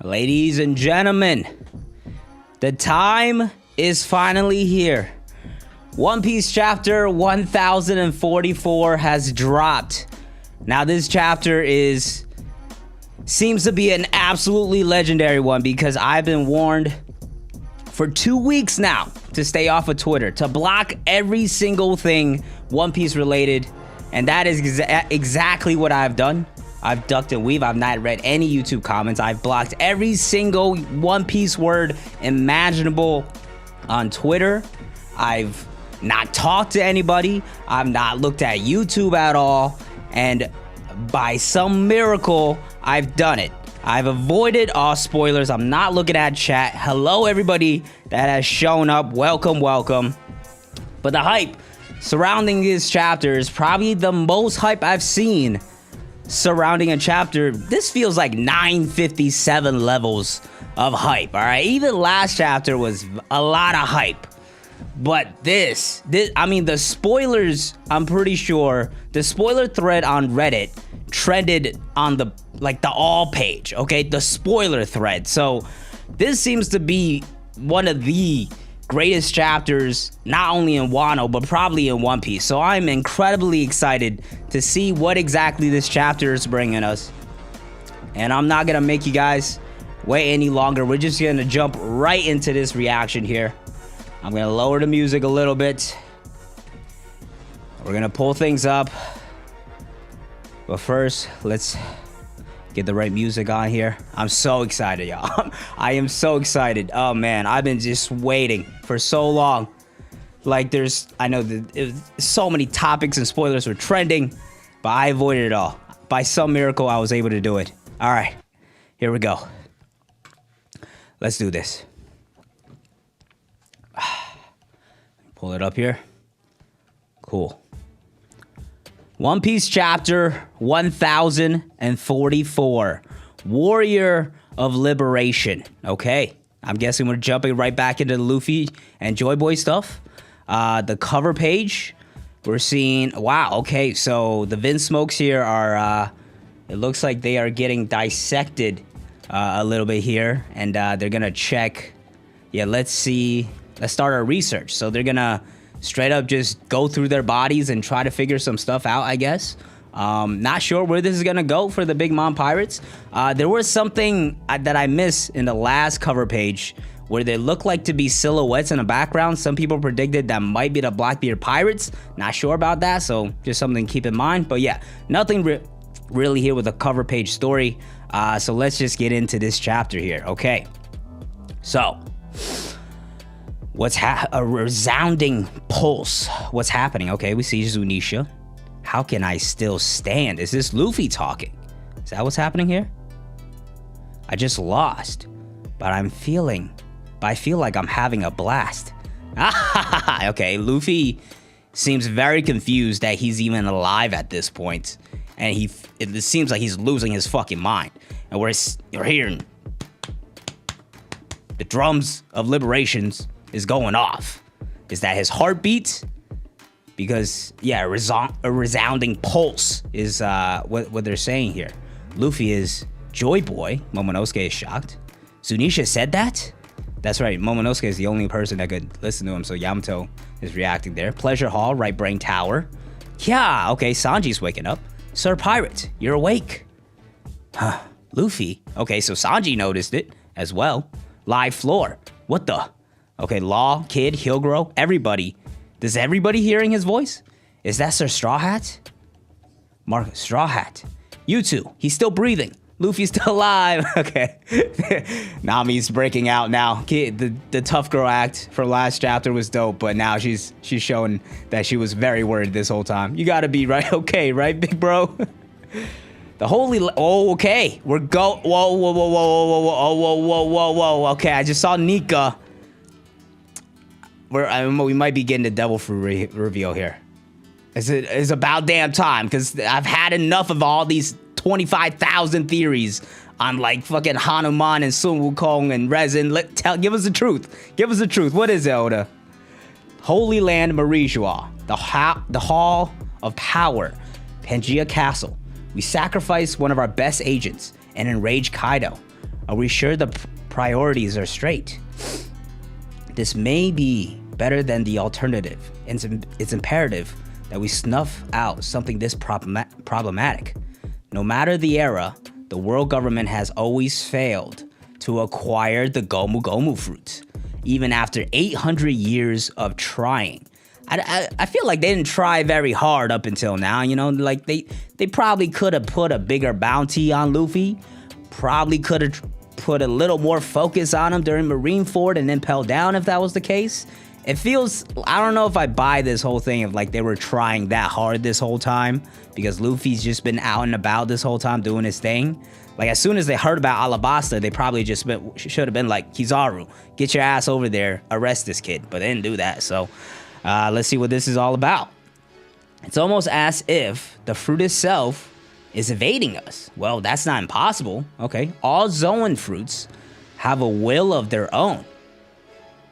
Ladies and gentlemen, the time is finally here. One Piece chapter 1044 has dropped. Now this chapter seems to be an absolutely legendary one because I've been warned for 2 weeks now to stay off of Twitter, to block every single thing One Piece related, and that is exactly what I've done. I've ducked and weaved. I've not read any YouTube comments. I've blocked every single One Piece word imaginable on Twitter. I've not talked to anybody. I've not looked at YouTube at all. And by some miracle, I've done it. I've avoided all spoilers. I'm not looking at chat. Hello, everybody that has shown up. Welcome, welcome. But the hype surrounding this chapter is probably the most hype I've seen surrounding a chapter. This feels like 957 levels of hype, all right? Even last chapter was a lot of hype. But this, I mean, the spoilers, I'm pretty sure, the spoiler thread on Reddit trended on the all page, okay? The spoiler thread. So this seems to be one of the greatest chapters, not only in Wano, but probably in One Piece. So I'm incredibly excited to see what exactly this chapter is bringing us. And I'm not gonna make you guys wait any longer. We're just gonna jump right into this reaction here. I'm gonna lower the music a little bit. We're gonna pull things up. But first, let's get the right music on here. I'm so excited, y'all. I am so excited. Oh man, I've been just waiting for so long. Like I know so many topics and spoilers were trending, but I avoided it all. By some miracle, I was able to do it. All right, here we go. Let's do this. Pull it up here. Cool. One Piece chapter 1044. Warrior of Liberation. Okay. I'm guessing we're jumping right back into the Luffy and Joy Boy stuff. The cover page, we're seeing, wow, okay, so the Vinsmokes here are, it looks like they are getting dissected a little bit here, and they're gonna check, yeah, let's start our research. So they're gonna straight up just go through their bodies and try to figure some stuff out, I guess. Not sure where this is gonna go for the Big Mom Pirates. There was something that I missed in the last cover page where they look like to be silhouettes in the background. Some people predicted that might be the Blackbeard Pirates. Not sure about that, so just something to keep in mind. But yeah, nothing really here with a cover page story. So let's just get into this chapter here, okay? So, a resounding pulse. What's happening? Okay, we see Zunisha. How can I still stand? Is this Luffy talking? Is that what's happening here? I just lost, but I feel like I'm having a blast. Okay, Luffy seems very confused that he's even alive at this point, and it seems like he's losing his fucking mind. And we're hearing the drums of liberations is going off. Is that his heartbeat? Because yeah, a resounding pulse is what they're saying here. Luffy is Joy Boy. Momonosuke is shocked. Zunisha said that? That's right, Momonosuke is the only person that could listen to him, so Yamato is reacting there. Pleasure Hall, Right Brain Tower. Yeah, okay, Sanji's waking up. Sir Pirate, you're awake. Huh, Luffy. Okay, so Sanji noticed it as well. Live floor. What the? Okay, Law, Kid, Hillgrow, everybody. Is everybody hearing his voice? Is that Sir Straw Hat? Marcus, Straw Hat. You two, he's still breathing. Luffy's still alive. Okay. Nami's breaking out now. Kid, the tough girl act from last chapter was dope, but now she's showing that she was very worried this whole time. You gotta be right, okay, right, big bro? The holy, oh, okay. Whoa, whoa, whoa, whoa, whoa, whoa, whoa, whoa, whoa, whoa. Okay, I just saw Nika. We might be getting the devil fruit reveal here. It's about damn time, because I've had enough of all these 25,000 theories on like fucking Hanuman and Sun Wukong and Resin. Give us the truth. Give us the truth. What is it, Oda? Holy Land Marijois, the Hall of Power, Pangea Castle. We sacrificed one of our best agents and enraged Kaido. Are we sure the priorities are straight? This may be better than the alternative. It's imperative that we snuff out something this problematic. No matter the era, the world government has always failed to acquire the Gomu Gomu fruits, even after 800 years of trying. I feel like they didn't try very hard up until now, you know, like they probably could have put a bigger bounty on Luffy, probably could have put a little more focus on him during Marineford and Impel Down if that was the case. It feels, I don't know if I buy this whole thing of like they were trying that hard this whole time, because Luffy's just been out and about this whole time doing his thing. Like as soon as they heard about Alabasta, they probably just should have been like, Kizaru, get your ass over there, arrest this kid. But they didn't do that, so let's see what this is all about. It's almost as if the fruit itself is evading us. Well, that's not impossible. Okay, all Zoan fruits have a will of their own.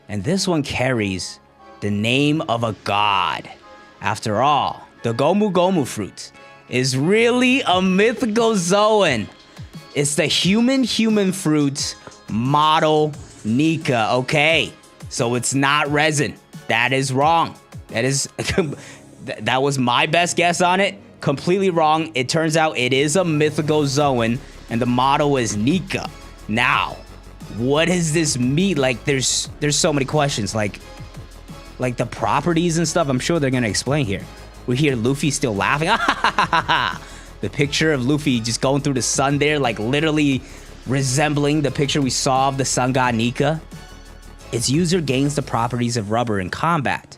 And this one carries the name of a god. After all, the Gomu Gomu fruit is really a mythical Zoan. It's the human fruit model Nika. Okay, so it's not resin. That is wrong. That was my best guess on it. Completely wrong. It turns out it is a mythical Zoan, and the model is Nika. Now, what does this mean? Like, there's so many questions. Like the properties and stuff. I'm sure they're gonna explain here. We hear Luffy still laughing. The picture of Luffy just going through the sun there, like literally resembling the picture we saw of the sun god Nika. Its user gains the properties of rubber in combat.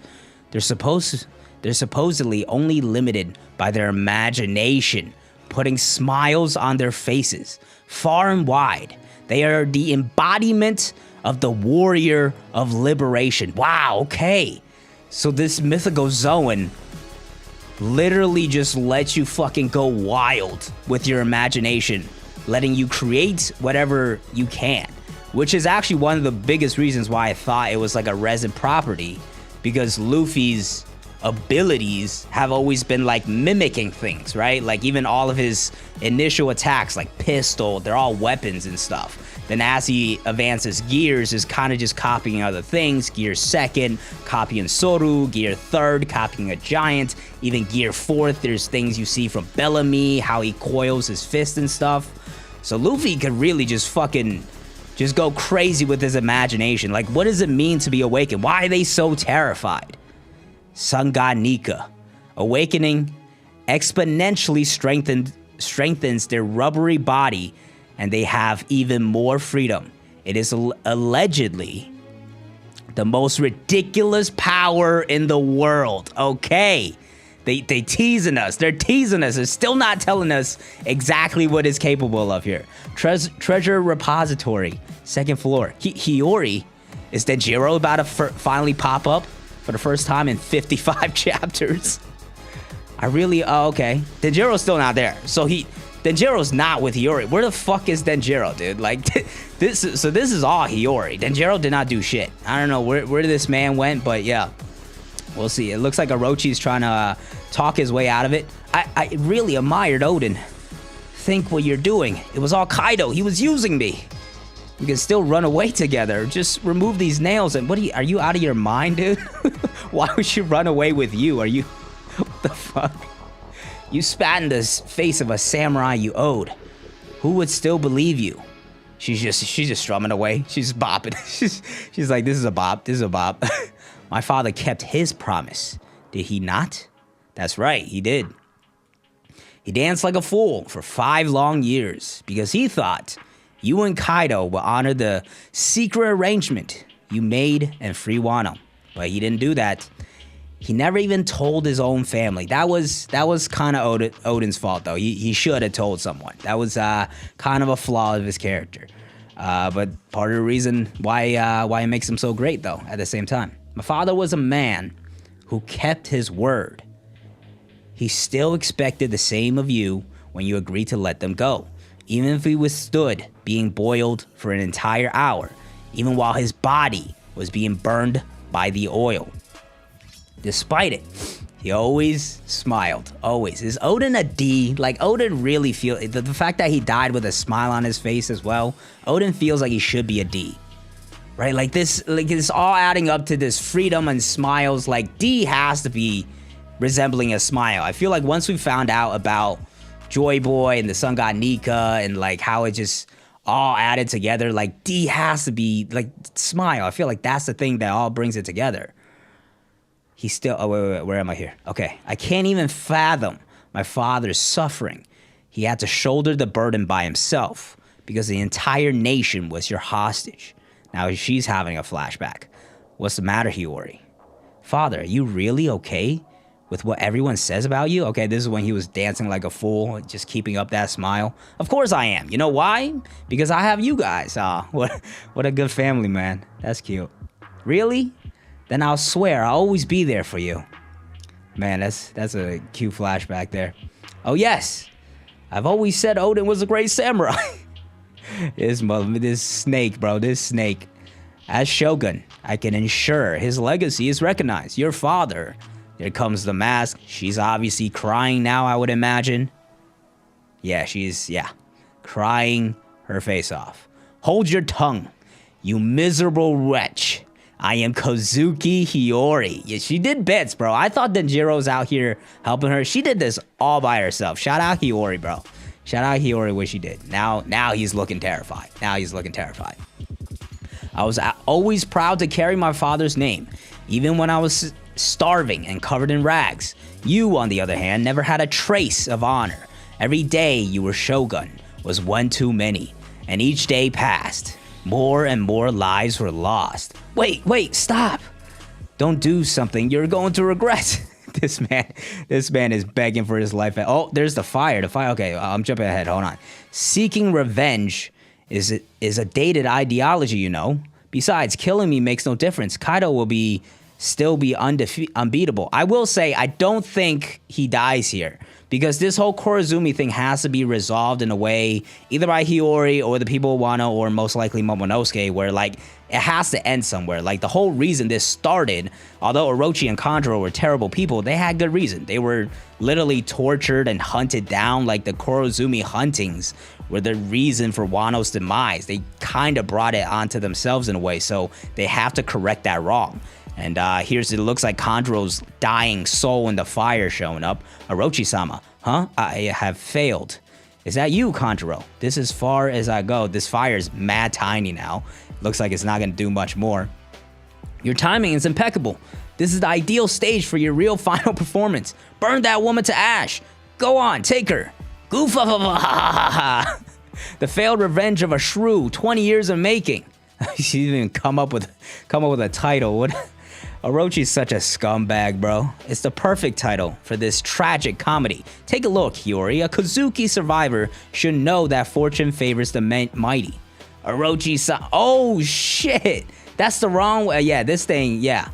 They're supposedly only limited by their imagination, putting smiles on their faces, far and wide. They are the embodiment of the warrior of liberation. Wow, okay. So this mythical Zoan literally just lets you fucking go wild with your imagination, letting you create whatever you can, which is actually one of the biggest reasons why I thought it was like a resin property, because Luffy's abilities have always been like mimicking things, right? Like even all of his initial attacks, like pistol, they're all weapons and stuff. Then as he advances gears, is kind of just copying other things. Gear 2nd, copying Soru. Gear 3rd, copying a giant. Even Gear 4th, there's things you see from Bellamy, how he coils his fist and stuff. So Luffy could really just fucking just go crazy with his imagination. Like, what does it mean to be awakened? Why are they so terrified? Sun God Nika. Awakening exponentially strengthens their rubbery body, and they have even more freedom. It is allegedly the most ridiculous power in the world. Okay. They teasing us. They're teasing us. They're still not telling us exactly what it's capable of here. Treasure repository, 2nd floor. Hiyori, is Denjiro about to finally pop up for the first time in 55 chapters? Oh, okay. Denjiro's still not there. So Denjiro's not with Hiyori. Where the fuck is Denjiro, dude? Like, this is all Hiyori. Denjiro did not do shit. I don't know where this man went, but yeah. We'll see. It looks like Orochi's trying to talk his way out of it. I really admired Oden. Think what you're doing. It was all Kaido. He was using me. We can still run away together. Just remove these nails and are you out of your mind, dude? Why would she run away with you? What the fuck? You spat in the face of a samurai you owed. Who would still believe you? She's just strumming away. She's bopping. She's like, this is a bop. This is a bop. My father kept his promise. Did he not? That's right, he did. He danced like a fool for 5 long years because he thought you and Kaido would honor the secret arrangement you made and free Wano. But he didn't do that. He never even told his own family. That was kind of Oden's fault, though. He should have told someone. That was kind of a flaw of his character. But part of the reason why it makes him so great, though, at the same time. My father was a man who kept his word. He still expected the same of you when you agreed to let them go. Even if he withstood being boiled for an entire hour. Even while his body was being burned by the oil. Despite it, He always smiled. Always. Is Odin a D? Like, Odin really feel the fact that he died with a smile on his face as well. Odin feels like he should be a D. Right? Like this, like it's all adding up to this freedom and smiles. Like, D has to be resembling a smile. I feel like once we found out about Joy Boy and the sun god Nika and like how it just all added together, like D has to be like smile. I feel like that's the thing that all brings it together. He's still, oh, wait, where am I here? Okay, I can't even fathom my father's suffering. He had to shoulder the burden by himself because the entire nation was your hostage. Now she's having a flashback. What's the matter, Hiyori? Father, are you really okay with what everyone says about you? Okay, this is when he was dancing like a fool, just keeping up that smile. Of course I am. You know why? Because I have you guys. What a good family, man. That's cute. Really? Then I'll swear I'll always be there for you. Man, that's a cute flashback there. Oh yes, I've always said Odin was a great samurai. This snake, bro, this snake. As Shogun, I can ensure his legacy is recognized. Your father. Here comes the mask. She's obviously crying now, I would imagine. Yeah, she's crying her face off. Hold your tongue, you miserable wretch. I am Kozuki Hiyori. Yeah, she did bits, bro. I thought Denjiro's out here helping her. She did this all by herself. Shout out Hiyori, bro. Shout out Hiyori what she did. Now he's looking terrified. I was always proud to carry my father's name, even when I was starving and covered in rags. You, on the other hand, never had a trace of honor. Every day you were Shogun was one too many, and each day passed. More and more lives were lost. Wait, stop. Don't do something you're going to regret. This man is begging for his life. Oh, there's the fire. Okay, I'm jumping ahead. Hold on. Seeking revenge is a dated ideology, you know. Besides, killing me makes no difference. Kaido will still be unbeatable. I will say, I don't think he dies here, because this whole Kurozumi thing has to be resolved in a way, either by Hiyori or the people of Wano, or most likely Momonosuke, where like it has to end somewhere. Like the whole reason this started, although Orochi and Kanjuro were terrible people, they had good reason. They were literally tortured and hunted down. Like the Kurozumi huntings were the reason for Wano's demise. They kind of brought it onto themselves in a way, so they have to correct that wrong. And it looks like Kanjuro's dying soul in the fire showing up. Orochi-sama, huh? I have failed. Is that you, Kanjuro? This is far as I go. This fire is mad tiny now. Looks like it's not gonna do much more. Your timing is impeccable. This is the ideal stage for your real final performance. Burn that woman to ash. Go on, take her. Goofa. The failed revenge of a shrew, 20 years in making. She didn't even come up with a title. What? Orochi's such a scumbag, bro. It's the perfect title for this tragic comedy. Take a look, Hiyori. A Kozuki survivor should know that fortune favors the mighty. Orochi-san. Oh, shit. That's the wrong way. Yeah, this thing, yeah.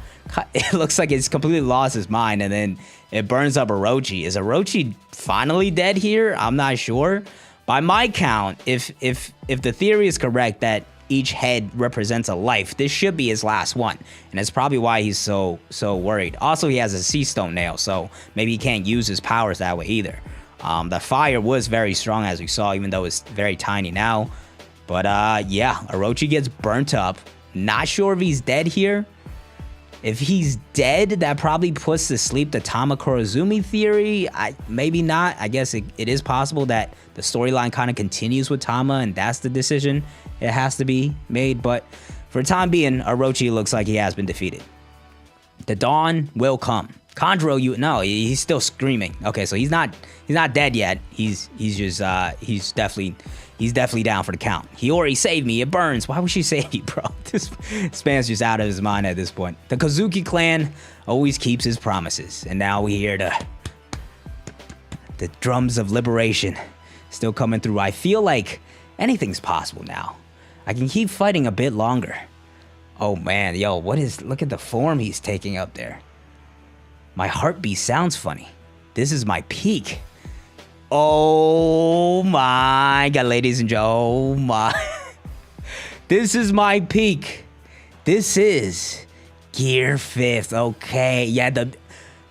It looks like it's completely lost his mind, and then it burns up Orochi. Is Orochi finally dead here? I'm not sure. By my count, if the theory is correct that each head represents a life, this should be his last one, and it's probably why he's so worried. Also, he has a sea stone nail, so maybe he can't use his powers that way either. The fire was very strong, as we saw, even though it's very tiny now. But yeah, Orochi gets burnt up. Not sure if he's dead here. If he's dead, that probably puts to sleep the Tama Kurozumi theory. Maybe not. I guess it is possible that the storyline kind of continues with Tama, and that's the decision it has to be made. But for the time being, Orochi looks like he has been defeated. The dawn will come. Kanjuro, he's still screaming. Okay, so he's not dead yet. He's definitely down for the count. Hiyori, save me, it burns. Why would she save you, bro? This man's just out of his mind at this point. The Kozuki clan always keeps his promises, and now we hear the drums of liberation still coming through. I feel like anything's possible now. I can keep fighting a bit longer. Oh man, yo, look at the form he's taking up there. My heartbeat sounds funny. This is my peak. Oh my god, ladies and gentlemen. Oh my. This is my peak. This is Gear 5th. Okay, yeah,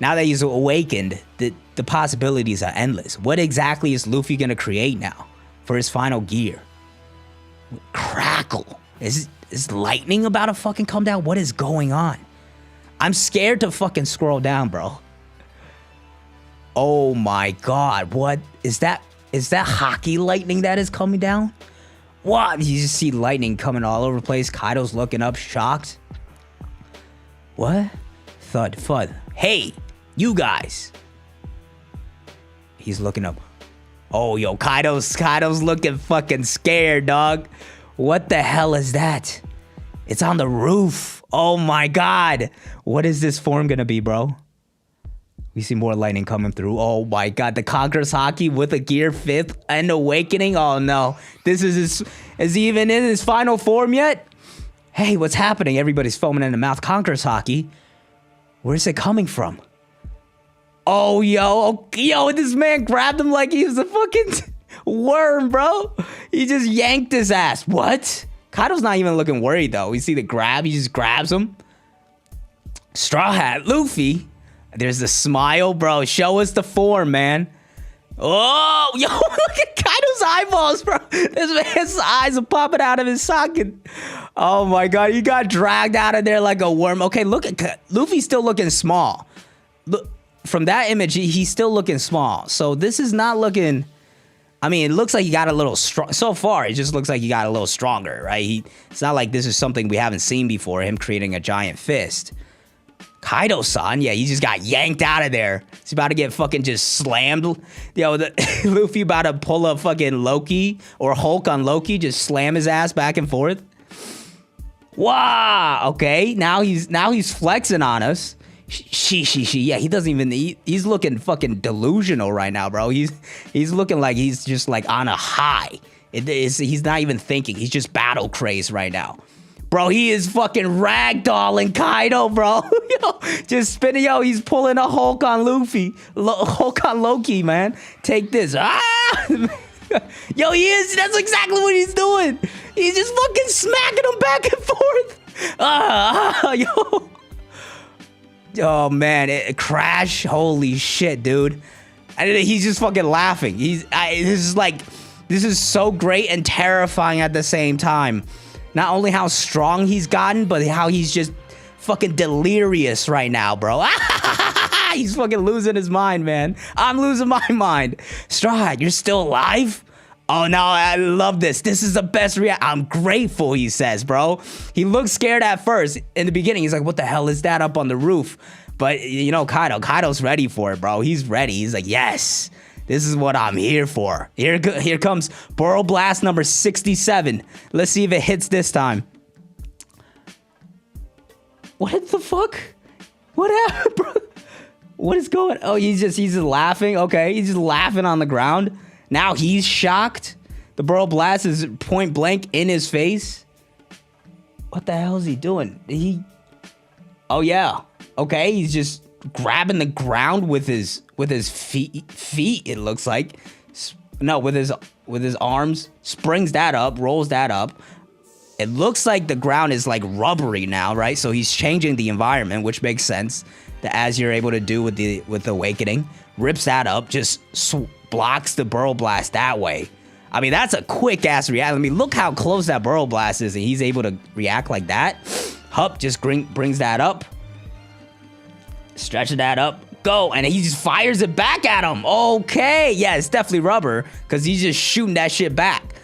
Now that he's awakened, the possibilities are endless. What exactly is Luffy gonna create now for his final gear? Crackle. Is lightning about to fucking come down? What is going on? I'm scared to fucking scroll down, bro. Oh my god, what is that? Is that hockey lightning that is coming down? What? You just see lightning coming all over the place. Kaido's looking up, shocked. What? Thud, fud. Hey, you guys. He's looking up. Oh, yo, Kaido's looking fucking scared, dog. What the hell is that? It's on the roof. Oh my god. What is this form gonna be, bro? We see more lightning coming through. Oh my god, the Conqueror's Haki with a Gear 5th and Awakening. Oh no, this is he even in his final form yet? Hey, what's happening? Everybody's foaming in the mouth. Conqueror's Haki. Where's it coming from? Oh, yo, this man grabbed him like he was a fucking worm, bro. He just yanked his ass. What? Kaido's not even looking worried though. We see the grab, he just grabs him. Straw Hat, Luffy. There's the smile, bro. Show us the form, man. Oh, yo, look at Kaido's eyeballs, bro. This man's eyes are popping out of his socket. Oh my god, he got dragged out of there like a worm. Okay, look at Luffy's still looking small. Look, from that image, he's still looking small. So this is not looking... I mean, it looks like he got a little strong. So far, it just looks like he got a little stronger, right? It's not like this is something we haven't seen before, him creating a giant fist. Kaido-san, yeah, he just got yanked out of there. He's about to get fucking just slammed. Yo, Luffy about to pull a fucking Loki or Hulk on Loki, just slam his ass back and forth. Wow, okay, now he's flexing on us. Yeah, he doesn't even, he's looking fucking delusional right now, bro. He's looking like he's just like on a high. He's not even thinking, he's just battle crazed right now. Bro, he is fucking ragdolling Kaido, bro. Yo, just spinning, yo, he's pulling a Hulk on Luffy. Hulk on Loki, man. Take this. Ah! Yo, he is, that's exactly what he's doing. He's just fucking smacking him back and forth. Yo. Oh, man, Crash, holy shit, dude. He's just fucking laughing. This is so great and terrifying at the same time. Not only how strong he's gotten, but how he's just fucking delirious right now, bro. He's fucking losing his mind, man. I'm losing my mind. Straw Hat, you're still alive? Oh, no, I love this. This is the best I'm grateful, he says, bro. He looks scared at first. In the beginning, he's like, what the hell is that up on the roof? But, you know, Kaido's ready for it, bro. He's ready. He's like, yes. This is what I'm here for. Here comes Burrow Blast number 67. Let's see if it hits this time. What the fuck? What happened, bro? What is going on? Oh, he's just laughing. Okay, he's just laughing on the ground. Now he's shocked. The Burrow Blast is point blank in his face. What the hell is he doing? Oh, yeah. Okay, he's just grabbing the ground with his feet, it looks like. No, with his arms. Springs that up, rolls that up. It looks like the ground is like rubbery now, right? So he's changing the environment, which makes sense. As you're able to do with the Awakening. Rips that up, just blocks the Burrow Blast that way. I mean, that's a quick-ass react. I mean, look how close that Burrow Blast is, and he's able to react like that. Hup just brings that up. Stretching that up. Go. And he just fires it back at him. Okay. Yeah, it's definitely rubber because he's just shooting that shit back.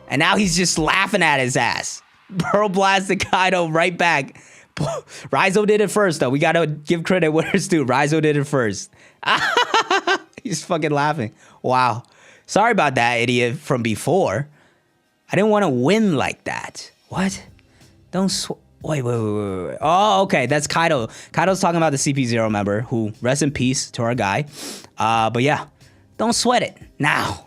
And now he's just laughing at his ass. Burrow blasted Kaido right back. Raizo did it first, though. We got to give credit where it's due. Raizo did it first. He's fucking laughing. Wow. Sorry about that, idiot, from before. I didn't want to win like that. What? Don't Wait. Oh, okay. That's Kaido. Kaido's talking about the CP0 member who, rest in peace to our guy. But yeah, don't sweat it. Now,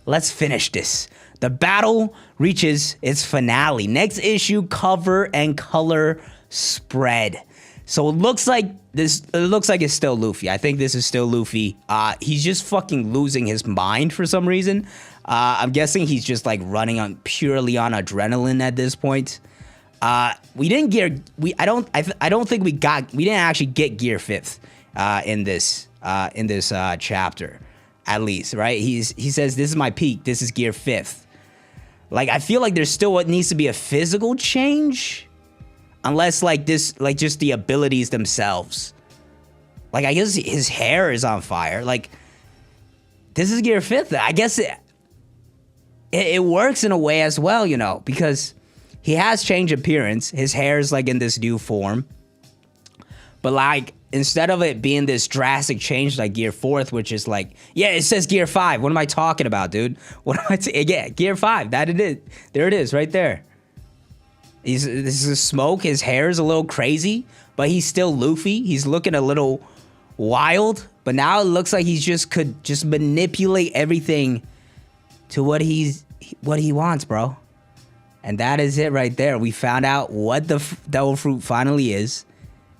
let's finish this. The battle reaches its finale. Next issue, cover and color spread. So it looks like it's still Luffy. I think this is still Luffy. He's just fucking losing his mind for some reason. I'm guessing he's just like running purely on adrenaline at this point. We didn't actually get Gear 5th in this chapter, at least, right? He says this is my peak. This is Gear 5th. Like, I feel like there's still what needs to be a physical change, unless like this, like just the abilities themselves. Like, I guess his hair is on fire. Like, this is Gear 5th. I guess it works in a way as well, you know, because he has changed appearance. His hair is like in this new form. But like, instead of it being this drastic change like Gear 4th, which is like, yeah, it says Gear 5. What am I talking about, dude? What am I yeah, Gear 5. That it is. There it is, right there. This is smoke. His hair is a little crazy, but he's still Luffy. He's looking a little wild, but now it looks like he could just manipulate everything to what he wants, bro. And that is it right there. We found out what the devil fruit finally is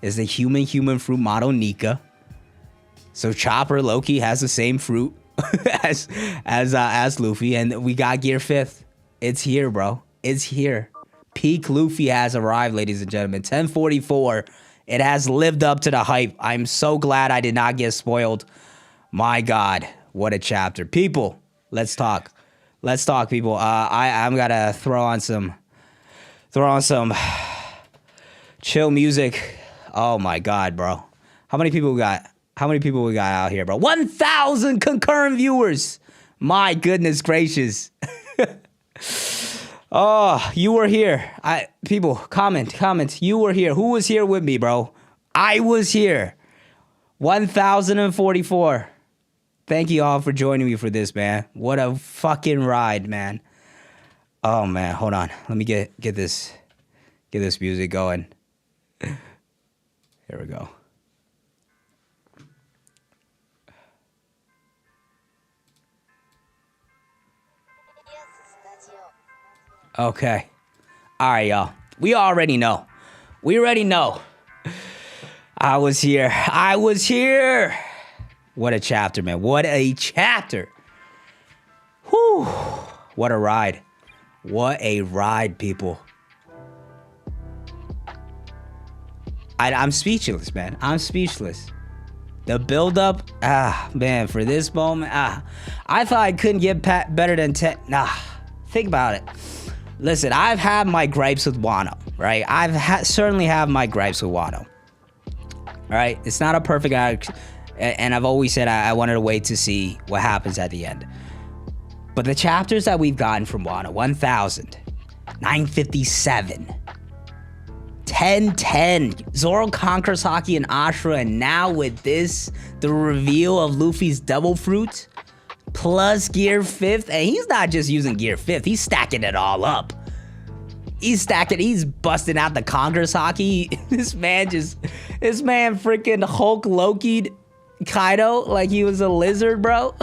the human fruit model Nika. So Chopper Loki has the same fruit as Luffy, and we got Gear 5th. It's here, bro. It's here. Peak Luffy has arrived, ladies and gentlemen. 1044. It has lived up to the hype. I'm so glad I did not get spoiled. My God, what a chapter. People, let's talk. Let's talk, people. I'm gonna throw on some chill music. Oh my God, bro. How many people we got? How many people we got out here, bro? 1,000 concurrent viewers. My goodness gracious. Oh, you were here. People, comment. You were here. Who was here with me, bro? I was here. 1,044. Thank you all for joining me for this, man. What a fucking ride, man. Oh man, hold on. Let me get this music going. Here we go. Okay. All right, y'all. We already know. We already know. I was here. What a chapter, man. What a chapter. Whew. What a ride. What a ride, people. I'm speechless, man. I'm speechless. The build-up, man, for this moment, I thought I couldn't get better than 10. Think about it. Listen, I've had my gripes with Wano, right? Certainly have my gripes with Wano. All right? It's not a perfect act, and I've always said I wanted to wait to see what happens at the end. But the chapters that we've gotten from Wano, 1,000, 957, 1010, Zoro conquers Haki and Ashura, and now with this, the reveal of Luffy's Devil Fruit, plus Gear 5th, and he's not just using Gear 5th, he's stacking it all up. He's busting out the Congress Haki. This man freaking Hulk Loki'd Kaido like he was a lizard, bro.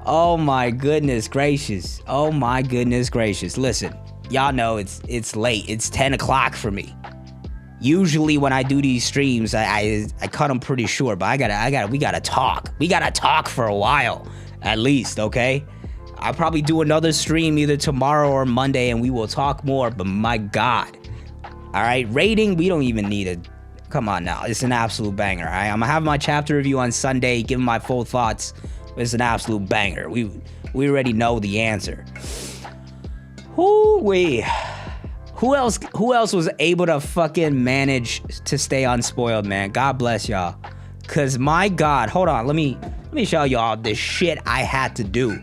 Oh my goodness gracious. Oh my goodness gracious. Listen, y'all know it's late. It's 10 o'clock for me. Usually when I do these streams, I cut them pretty short, but we gotta talk. We gotta talk for a while, at least, okay? I'll probably do another stream either tomorrow or Monday, and we will talk more, but my God. All right, rating, we don't even need it. Come on now, it's an absolute banger, all right? I'm gonna have my chapter review on Sunday, give my full thoughts. It's an absolute banger. We already know the answer. Who else was able to fucking manage to stay unspoiled, man? God bless y'all. Cause my God, hold on, let me show y'all the shit I had to do.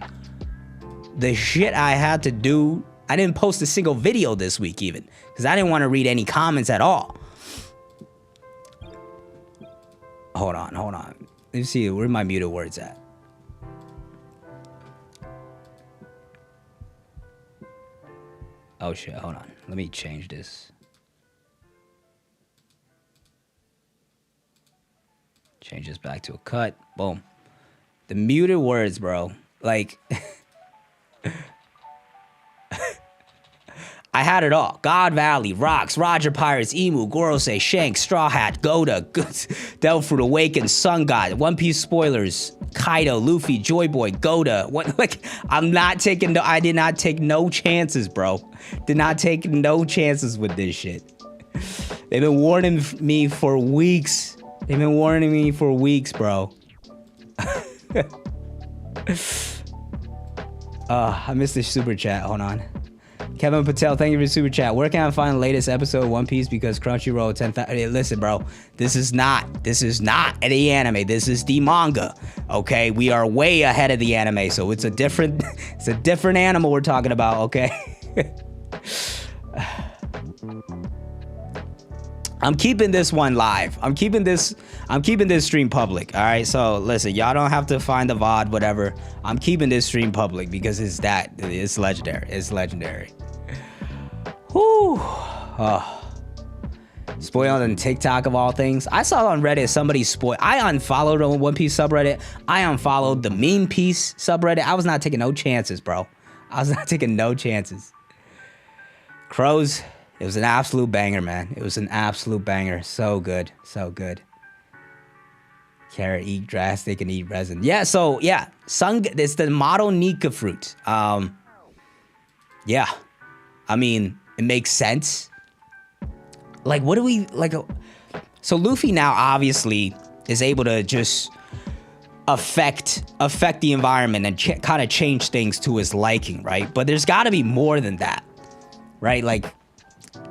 The shit I had to do. I didn't post a single video this week even, because I didn't want to read any comments at all. Hold on. Let me see, where my muted words at? Oh shit, hold on. Let me change this. Change this back to a cut. Boom. The muted words, bro. Like, I had it all. God Valley, Rocks, Roger Pirates, Emu, Gorosei, Shanks, Straw Hat, Goda, Devil Fruit Awakens, Sun God, One Piece spoilers, Kaido, Luffy, Joy Boy, Goda. I did not take no chances, bro. Did not take no chances with this shit. They've been warning me for weeks. They've been warning me for weeks, bro. I missed the super chat. Hold on. Kevin Patel, thank you for the super chat. Where can I find the latest episode of One Piece? Because Crunchyroll 10,000. Hey, listen, bro. This is not the anime. This is the manga. Okay, we are way ahead of the anime, so it's a different animal we're talking about. Okay. I'm keeping this one live. I'm keeping this stream public. All right. So listen, y'all don't have to find the VOD, whatever. I'm keeping this stream public because it's legendary. It's legendary. Whew. Oh. Spoiled on TikTok of all things. I saw on Reddit somebody spoiled. I unfollowed on One Piece subreddit. I unfollowed the Meme Piece subreddit. I was not taking no chances, bro. I was not taking no chances. Crows. It was an absolute banger, man. It was an absolute banger. So good. So good. Carrot, eat grass, they can eat resin. Yeah, so, yeah. It's the model Nika fruit. Yeah. I mean, it makes sense. Like, what do we, like... So, Luffy now, obviously, is able to just affect the environment and kind of change things to his liking, right? But there's got to be more than that, right? Like...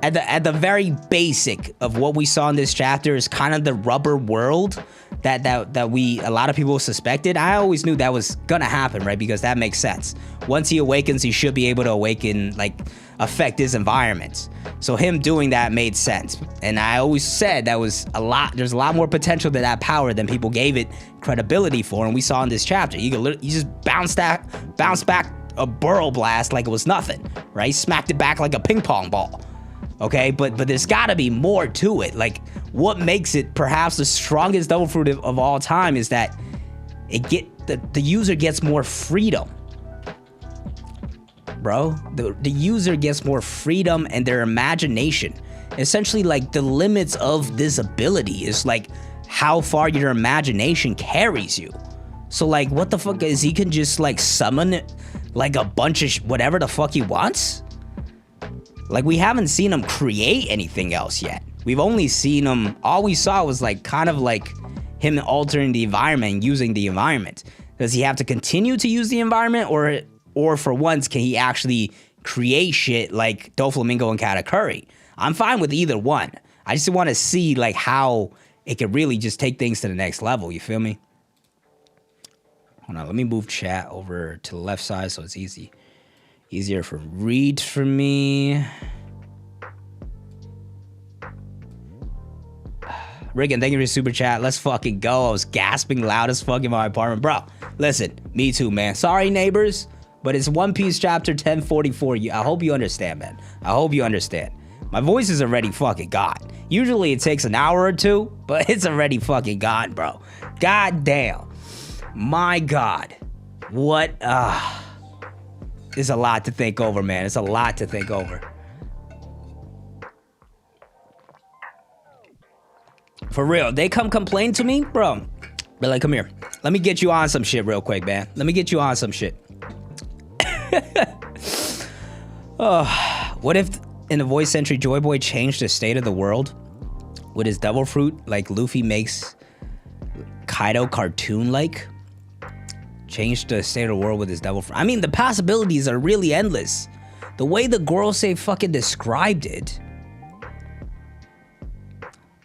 At the very basic of what we saw in this chapter is kind of the rubber world that a lot of people suspected. I always knew that was gonna happen, right? Because that makes sense. Once he awakens, he should be able to awaken, like, affect his environment. So him doing that made sense. And I always said there's a lot more potential to that power than people gave it credibility for. And we saw in this chapter, you just bounce back a burrow blast like it was nothing, right? Smacked it back like a ping pong ball. Okay, but there's gotta be more to it. Like, what makes it perhaps the strongest double fruit of all time is that the user gets more freedom. Bro, the user gets more freedom and their imagination. Essentially, like, the limits of this ability is like how far your imagination carries you. So, like, what the fuck is he can just, like, summon like a bunch of whatever the fuck he wants? Like, we haven't seen him create anything else yet. We've only seen him, all we saw was, like, kind of like him altering the environment and using the environment. Does he have to continue to use the environment, or for once, can he actually create shit like Doflamingo and Katakuri? I'm fine with either one. I just want to see, like, how it could really just take things to the next level, you feel me? Hold on, let me move chat over to the left side so it's easier for read for me. Riggin, thank you for your super chat. Let's fucking go. I was gasping loud as fuck in my apartment. Bro, listen, me too, man. Sorry, neighbors, but it's One Piece chapter 1044. I hope you understand, man. I hope you understand. My voice is already fucking gone. Usually it takes an hour or two, but it's already fucking gone, bro. God damn. My God. What, It's a lot to think over, man. It's a lot to think over. For real, they come complain to me, bro. They're like, come here. Let me get you on some shit real quick, man. Let me get you on some shit. Oh, what if in the voice entry, Joy Boy changed the state of the world with his devil fruit, like Luffy makes Kaido cartoon-like? Changed the state of the world with his devil fruit. I mean, the possibilities are really endless. The way the Gorosei fucking described it.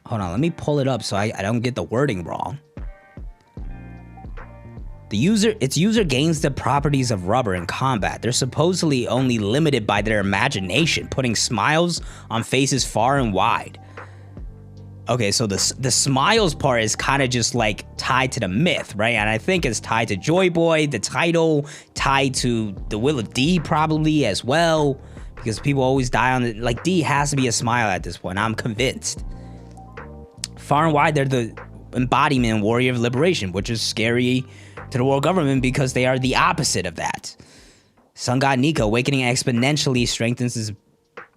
Hold on, let me pull it up so I don't get the wording wrong. Its user gains the properties of rubber in combat. They're supposedly only limited by their imagination, putting smiles on faces far and wide. Okay, so the smiles part is kind of just like tied to the myth, right? And I think it's tied to Joy Boy, the title, tied to the will of D probably as well, because people always die on it. Like, D has to be a smile at this point, I'm convinced. Far and wide, they're the embodiment and warrior of liberation, which is scary to the world government because they are the opposite of that. Sun God Nika, awakening exponentially strengthens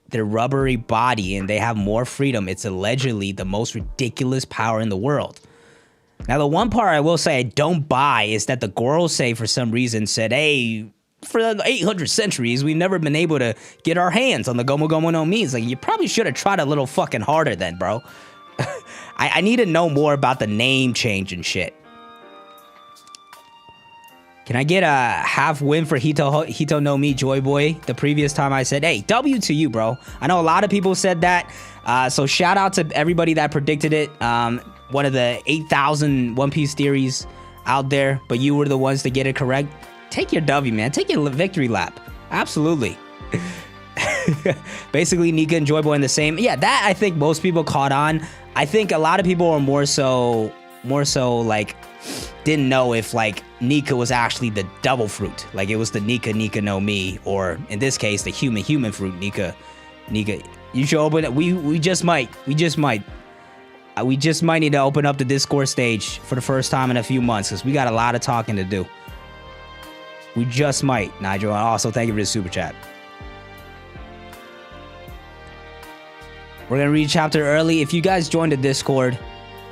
their rubbery body and they have more freedom. It's allegedly the most ridiculous power in the world. Now, the one part I will say I don't buy is that the Gorosei, for some reason, said, hey, for the 800 centuries, we've never been able to get our hands on the Gomu Gomu no Mi. Like, you probably should have tried a little fucking harder then, bro. I need to know more about the name change and shit. Can I get a half win for Hito no Mi Joy Boy? The previous time I said, hey, W to you, bro. I know a lot of people said that. So shout out to everybody that predicted it. One of the 8,000 One Piece theories out there, but you were the ones to get it correct. Take your W, man. Take your victory lap. Absolutely. Basically, Nika and Joy Boy in the same. Yeah, that I think most people caught on. I think a lot of people are more so like didn't know if like Nika was actually the double fruit, like it was the Nika no Mi, or in this case the human fruit Nika. You should open it. We just might need to open up the Discord stage for the first time in a few months, because we got a lot of talking to do. We just might. Nigel, also thank you for the super chat. We're gonna read chapter early. If you guys join the Discord,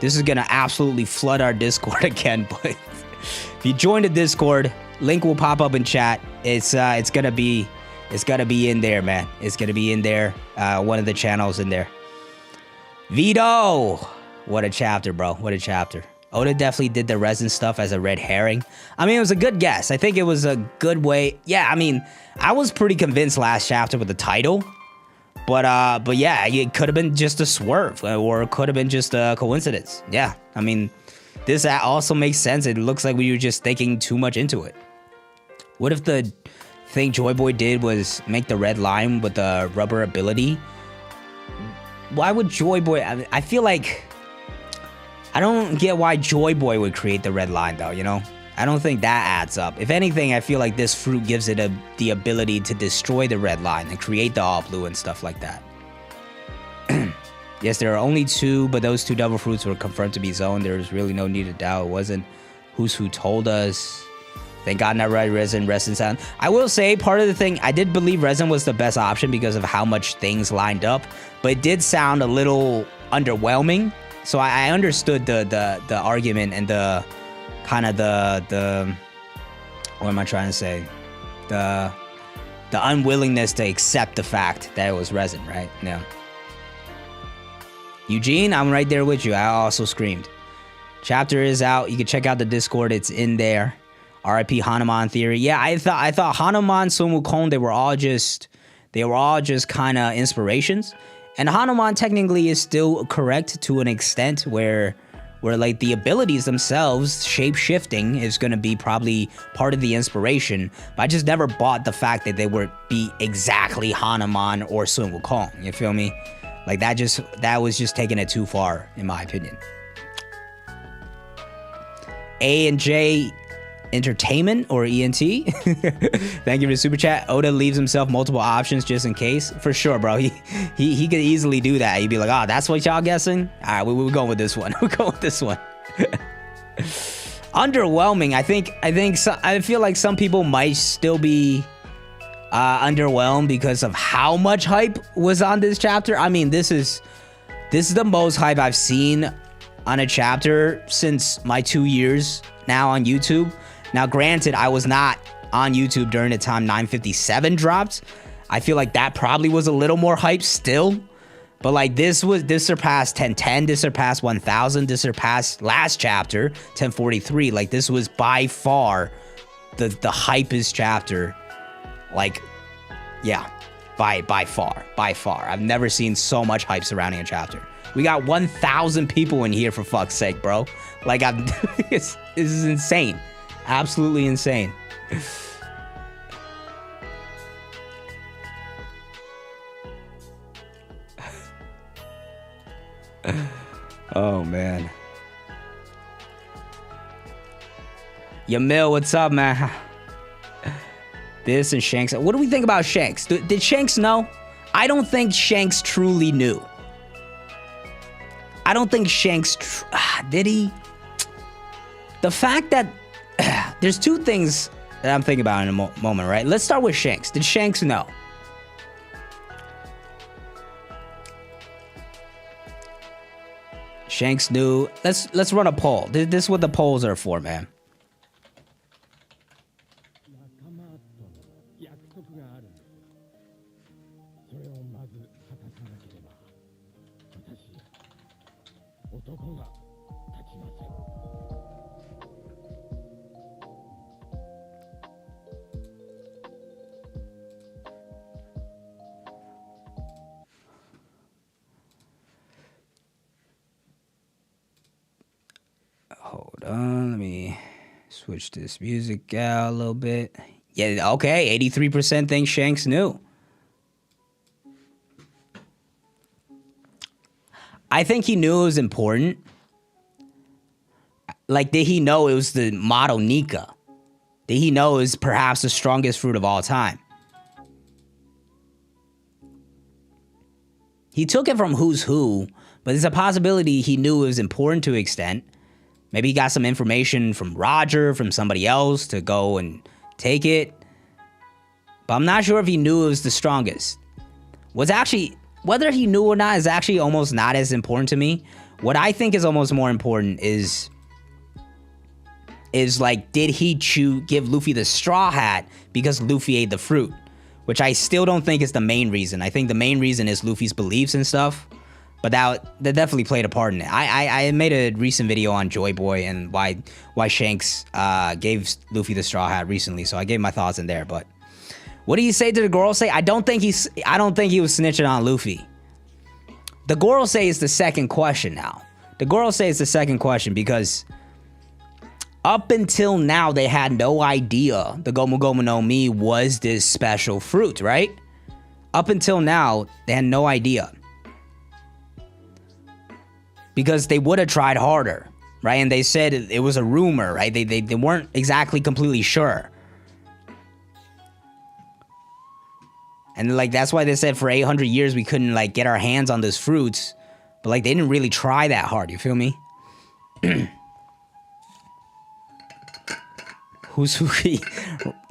this is gonna absolutely flood our Discord again, but if you join the Discord, link will pop up in chat. It's gonna be in there, man. It's gonna be in there. One of the channels in there. Vito, what a chapter, bro. What a chapter. Oda definitely did the resin stuff as a red herring. I mean, it was a good guess. I think it was a good way. Yeah, I mean, I was pretty convinced last chapter with the title. But yeah, it could have been just a swerve, or it could have been just a coincidence. Yeah, I mean, this also makes sense. It looks like we were just thinking too much into it. What if the thing Joy Boy did was make the red line with the rubber ability? Why would Joy Boy... I feel like... I don't get why Joy Boy would create the red line, though, you know? I don't think that adds up. If anything, I feel like this fruit gives it the ability to destroy the red line and create the all blue and stuff like that. Yes, there are only two, but those two double fruits were confirmed to be zoned. There was really no need to doubt. It wasn't who told us. Thank God not resin sound. I will say, part of the thing, I did believe resin was the best option because of how much things lined up, but it did sound a little underwhelming. So I understood the argument and the kind of the what am I trying to say? The unwillingness to accept the fact that it was resin, right? Yeah. Eugene, I'm right there with you. I also screamed. Chapter is out. You can check out the Discord. It's in there. R.I.P. Hanuman theory. Yeah, I thought Hanuman, Sun Wukong, they were all just kind of inspirations. And Hanuman technically is still correct to an extent where like the abilities themselves, shape-shifting, is going to be probably part of the inspiration. But I just never bought the fact that they would be exactly Hanuman or Sun Wukong. You feel me? Like that was just taking it too far, in my opinion. A&J Entertainment, or ENT. Thank you for the super chat. Oda leaves himself multiple options just in case. For sure, bro. He could easily do that. He'd be like, oh, that's what y'all guessing? All right, we're going with this one. We're going with this one. Underwhelming. I feel like some people might still be underwhelmed because of how much hype was on this chapter. I mean, this is the most hype I've seen on a chapter since my 2 years now on YouTube. Now, granted, I was not on YouTube during the time 957 dropped. I feel like that probably was a little more hype still. But like this surpassed 1010, this surpassed 1000, this surpassed last chapter, 1043. Like this was by far the hypest chapter. Like, yeah, by far. I've never seen so much hype surrounding a chapter. We got 1,000 people in here, for fuck's sake, bro. Like, this is insane. Absolutely insane. Oh, man. Yamil, what's up, man? This and Shanks. What do we think about Shanks? Did Shanks know? I don't think Shanks truly knew. I don't think Shanks... did he? The fact that... there's two things that I'm thinking about in a moment, right? Let's start with Shanks. Did Shanks know? Shanks knew. Let's run a poll. This is what the polls are for, man. Hold on, let me switch this music out a little bit. Yeah, okay, 83% think Shanks knew. I think he knew it was important. Like, did he know it was the model Nika? Did he know it was perhaps the strongest fruit of all time? He took it from Who's Who, but there's a possibility he knew it was important to an extent. Maybe he got some information from Roger, from somebody else to go and take it. But I'm not sure if he knew it was the strongest. Whether he knew or not is actually almost not as important to me. What I think is almost more important is like, did he give Luffy the straw hat because Luffy ate the fruit? Which I still don't think is the main reason. I think the main reason is Luffy's beliefs and stuff. But that definitely played a part in it. I made a recent video on Joy Boy and why Shanks gave Luffy the straw hat recently, so I gave my thoughts in there. But what do you say to the Gorosei? I don't think he was snitching on Luffy. The Gorosei is the second question now. The Gorosei is the second question because up until now they had no idea the Gomu Gomu no Mi was this special fruit, right? Up until now they had no idea. Because they would have tried harder, right? And they said it was a rumor, right? They weren't exactly completely sure. And like, that's why they said for 800 years we couldn't like get our hands on those fruits. But like, they didn't really try that hard, you feel me?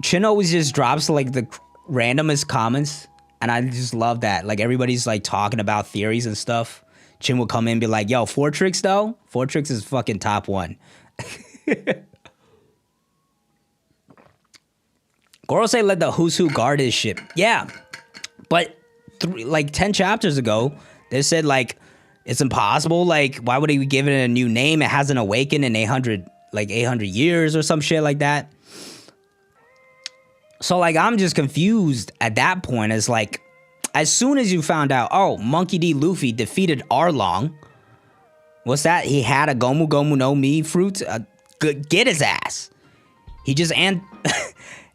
Chin always just drops like the randomest comments. And I just love that. Like, everybody's like talking about theories and stuff. Chin will come in and be like, yo, Fortrix though? Fortrix is fucking top one. Gorosei let the Who's Who guard his ship. Yeah. But like 10 chapters ago, they said like, it's impossible. Like, why would he give it a new name? It hasn't awakened in 800 years or some shit like that. So like, I'm just confused at that point. It's like, as soon as you found out, oh, Monkey D. Luffy defeated Arlong. What's that? He had a Gomu Gomu no Mi fruit. Get his ass. He just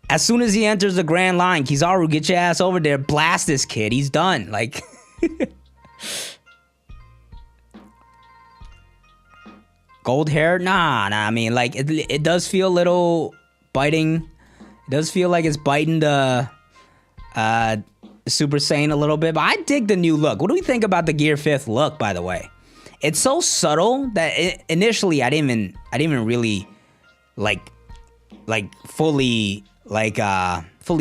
as soon as he enters the Grand Line, Kizaru, get your ass over there. Blast this kid. He's done. Like, gold hair? Nah. I mean, like, it does feel a little biting. It does feel like it's biting the Super Saiyan a little bit, but I dig the new look. What do we think about the Gear 5th look, by the way? It's so subtle that initially I didn't even really like fully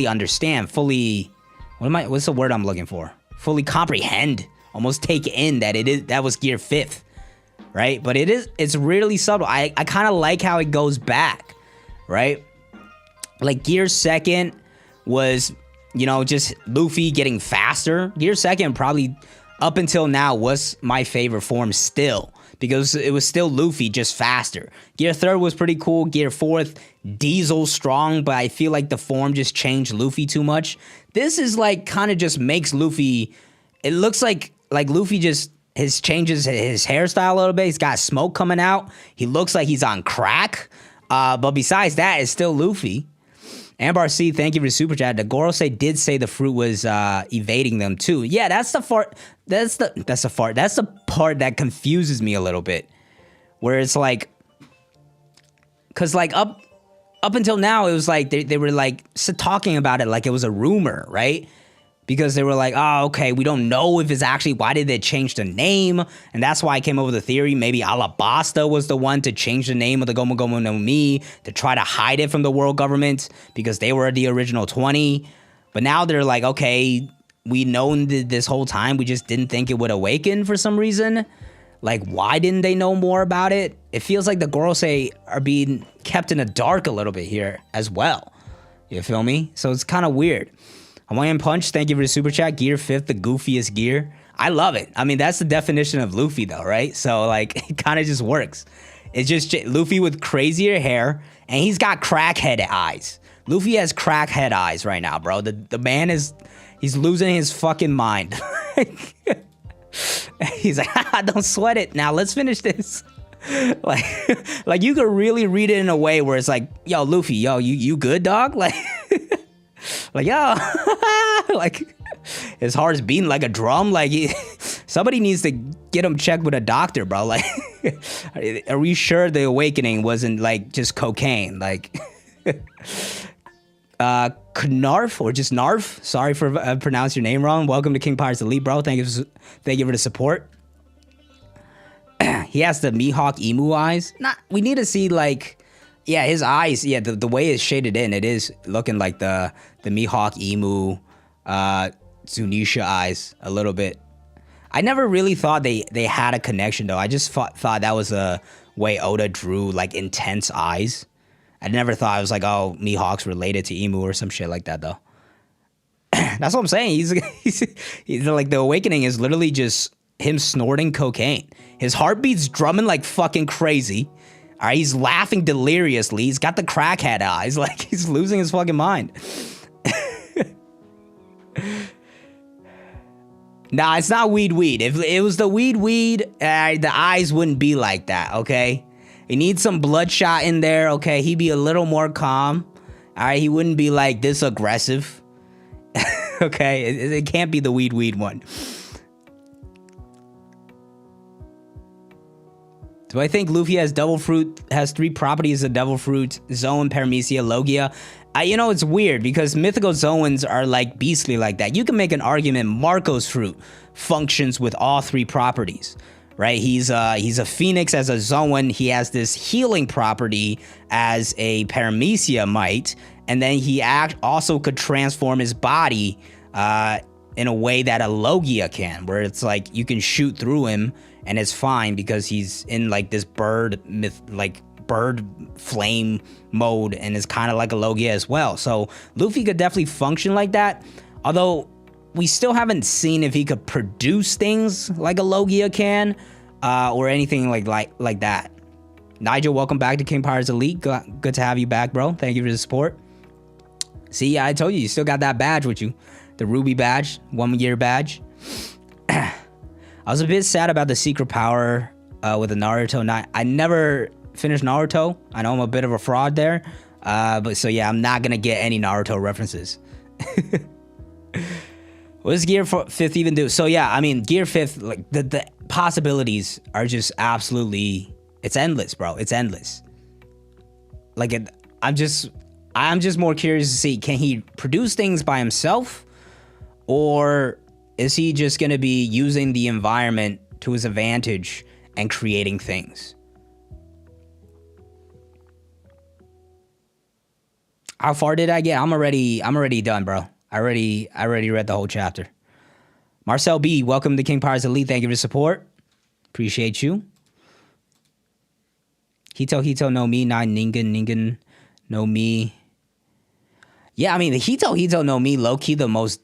understand, what's the word I'm looking for? Fully comprehend, almost take in that was Gear 5th, right? But it's really subtle. I kind of like how it goes back, right? Like, Gear 2nd was, you know, just Luffy getting faster. Gear 2nd probably, up until now, was my favorite form still. Because it was still Luffy, just faster. Gear 3rd was pretty cool. Gear 4th, Diesel strong, but I feel like the form just changed Luffy too much. This is like, kind of just makes Luffy, it looks like Luffy just, changes his hairstyle a little bit. He's got smoke coming out. He looks like he's on crack. But besides that, it's still Luffy. Ambar C, thank you for the super chat. The Gorosei did say the fruit was evading them too. Yeah, that's the part that confuses me a little bit. Where it's like, cause like up until now it was like they were like talking about it like it was a rumor, right? Because they were like, oh, okay, we don't know if it's actually, why did they change the name? And that's why I came up with the theory. Maybe Alabasta was the one to change the name of the Gomu Gomu no Mi to try to hide it from the world government because they were the original 20. But now they're like, okay, we known this whole time. We just didn't think it would awaken for some reason. Like, why didn't they know more about it? It feels like the Gorosei are being kept in the dark a little bit here as well. You feel me? So it's kind of weird. Hawaiian Punch, thank you for the super chat. Gear 5th, the goofiest gear. I love it. I mean, that's the definition of Luffy, though, right? So, like, it kind of just works. It's just Luffy with crazier hair, and he's got crackhead eyes. Luffy has crackhead eyes right now, bro. The man he's losing his fucking mind. He's like, don't sweat it. Now let's finish this. like you could really read it in a way where it's like, yo, Luffy, yo, you good, dog? Like, yo, like his heart's beating like a drum. Like somebody needs to get him checked with a doctor, bro. Like, are we sure the awakening wasn't like just cocaine? Like, Knarf or just Narf. Sorry for pronouncing your name wrong. Welcome to King Pirates Elite, bro. Thank you for the support. He has the Mihawk emu eyes. We need to see like, yeah, his eyes. Yeah, the way it's shaded in, it is looking like the Mihawk emu, Zunisha eyes a little bit. I never really thought they had a connection though. I just thought that was a way Oda drew like intense eyes. I never thought it was like, oh, Mihawk's related to emu or some shit like that though. That's what I'm saying. He's like, the awakening is literally just him snorting cocaine. His heartbeat's drumming like fucking crazy. All right, he's laughing deliriously. He's got the crackhead eyes. Like, he's losing his fucking mind. Nah, it's not weed. If it was the weed, the eyes wouldn't be like that, okay? He needs some bloodshot in there, okay? He'd be a little more calm. All right, he wouldn't be like this aggressive. Okay, it can't be the weed one. Do I think Luffy has three properties of Devil Fruit, Zoan, Paramecia, Logia? You know, it's weird because mythical Zoans are like beastly like that. You can make an argument Marco's Fruit functions with all three properties, right? He's a Phoenix as a Zoan. He has this healing property as a Paramecia might, and then he also could transform his body in a way that a Logia can, where it's like you can shoot through him and it's fine because he's in like this bird flame mode and is kind of like a Logia as well. So Luffy could definitely function like that, although we still haven't seen if he could produce things like a Logia can, or anything like that. Nigel, welcome back to King Pirates Elite. Good to have you back, bro. Thank you for the support. See, I told you still got that badge with you. The Ruby badge, 1 year badge. I was a bit sad about the secret power with the Naruto. I never finished Naruto. I know I'm a bit of a fraud there. But so yeah, I'm not going to get any Naruto references. What does Gear 5th even do? So yeah, I mean, Gear 5th, like the possibilities are just absolutely, it's endless, bro. It's endless. Like I'm just more curious to see, can he produce things by himself? Or is he just going to be using the environment to his advantage and creating things? How far did I get? I'm already done, bro. I already read the whole chapter. Marcel B, welcome to King Pirates Elite. Thank you for the support. Appreciate you. Hito no Mi, not Ningen no Mi. Yeah, I mean, the Hito no Mi, low-key the most,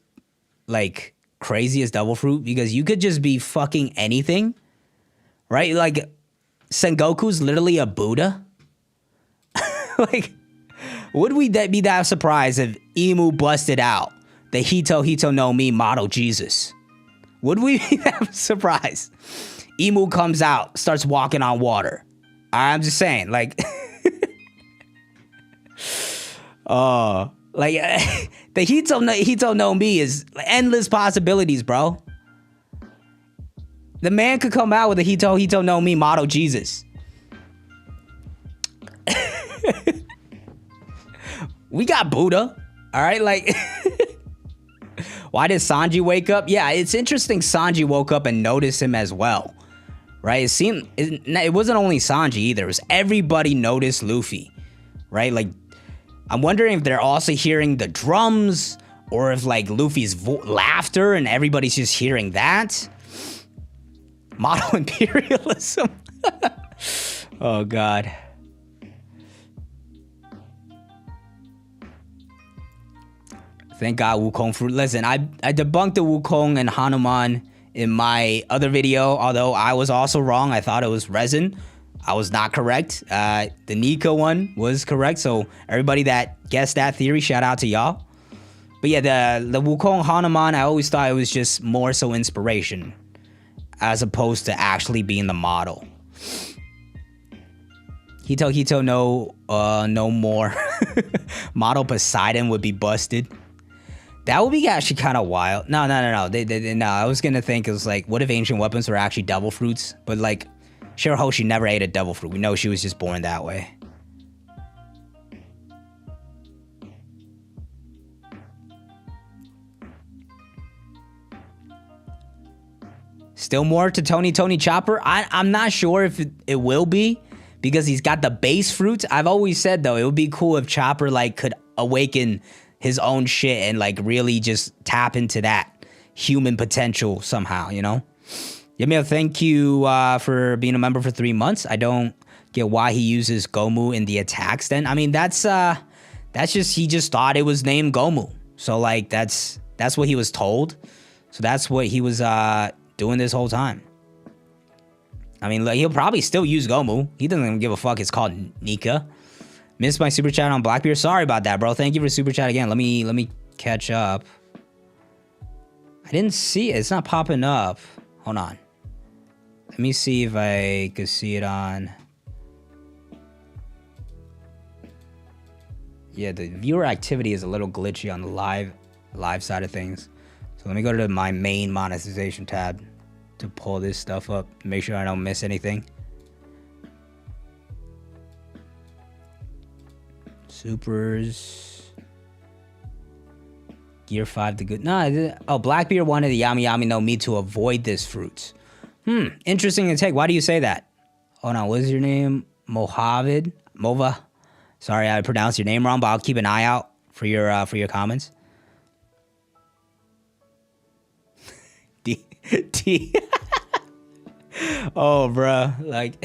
like, craziest Devil Fruit, because you could just be fucking anything, right? Like, Sengoku's literally a Buddha. Like, would we be that surprised if Emu busted out the Hito no Mi model Jesus? Would we be that surprised? Emu comes out, starts walking on water. I'm just saying, like, like the Hito no Mi is endless possibilities, bro. The man could come out with a Hito no Mi model Jesus. We got Buddha, all right? Like, why did Sanji wake up? Yeah, it's interesting Sanji woke up and noticed him as well, right? It wasn't only Sanji either. It was everybody noticed Luffy, right? Like, I'm wondering if they're also hearing the drums or if, like, Luffy's laughter and everybody's just hearing that. Model imperialism. Oh, God. Thank God Wukong fruit. Listen, I debunked the Wukong and Hanuman in my other video, although I was also wrong. I thought it was resin. I was not correct. The Nika one was correct. So everybody that guessed that theory, shout out to y'all. But yeah, the Wukong Hanuman, I always thought it was just more so inspiration as opposed to actually being the model. Hito, no more. Model Poseidon would be busted. That would be actually kind of wild. No. No, I was gonna think it was like, what if ancient weapons were actually devil fruits? But like, Shirahoshi never ate a devil fruit. We know she was just born that way. Still more to Tony Chopper? I'm not sure if it will be, because he's got the base fruits. I've always said, though, it would be cool if Chopper, like, could awaken his own shit and, like, really just tap into that human potential somehow, you know? Yamil, thank you for being a member for 3 months. I don't get why he uses Gomu in the attacks then. I mean, that's just, he just thought it was named Gomu. So, like, that's what he was told. So that's what he was doing this whole time. I mean, like, he'll probably still use Gomu. He doesn't even give a fuck. It's called Nika. Missed my super chat on Blackbeard. Sorry about that, bro. Thank you for super chat again. Let me catch up. I didn't see it. It's not popping up. Hold on. Let me see if I could see it on. Yeah, the viewer activity is a little glitchy on the live side of things. So let me go to my main monetization tab to pull this stuff up, make sure I don't miss anything. Supers. Gear 5 the good. No, oh, Blackbeard wanted the Yami no Mi to avoid this fruit. Interesting to take. Why do you say that? Hold on, what is your name? Mova? Sorry, I pronounced your name wrong, but I'll keep an eye out for your comments. D. Oh, bruh. Like,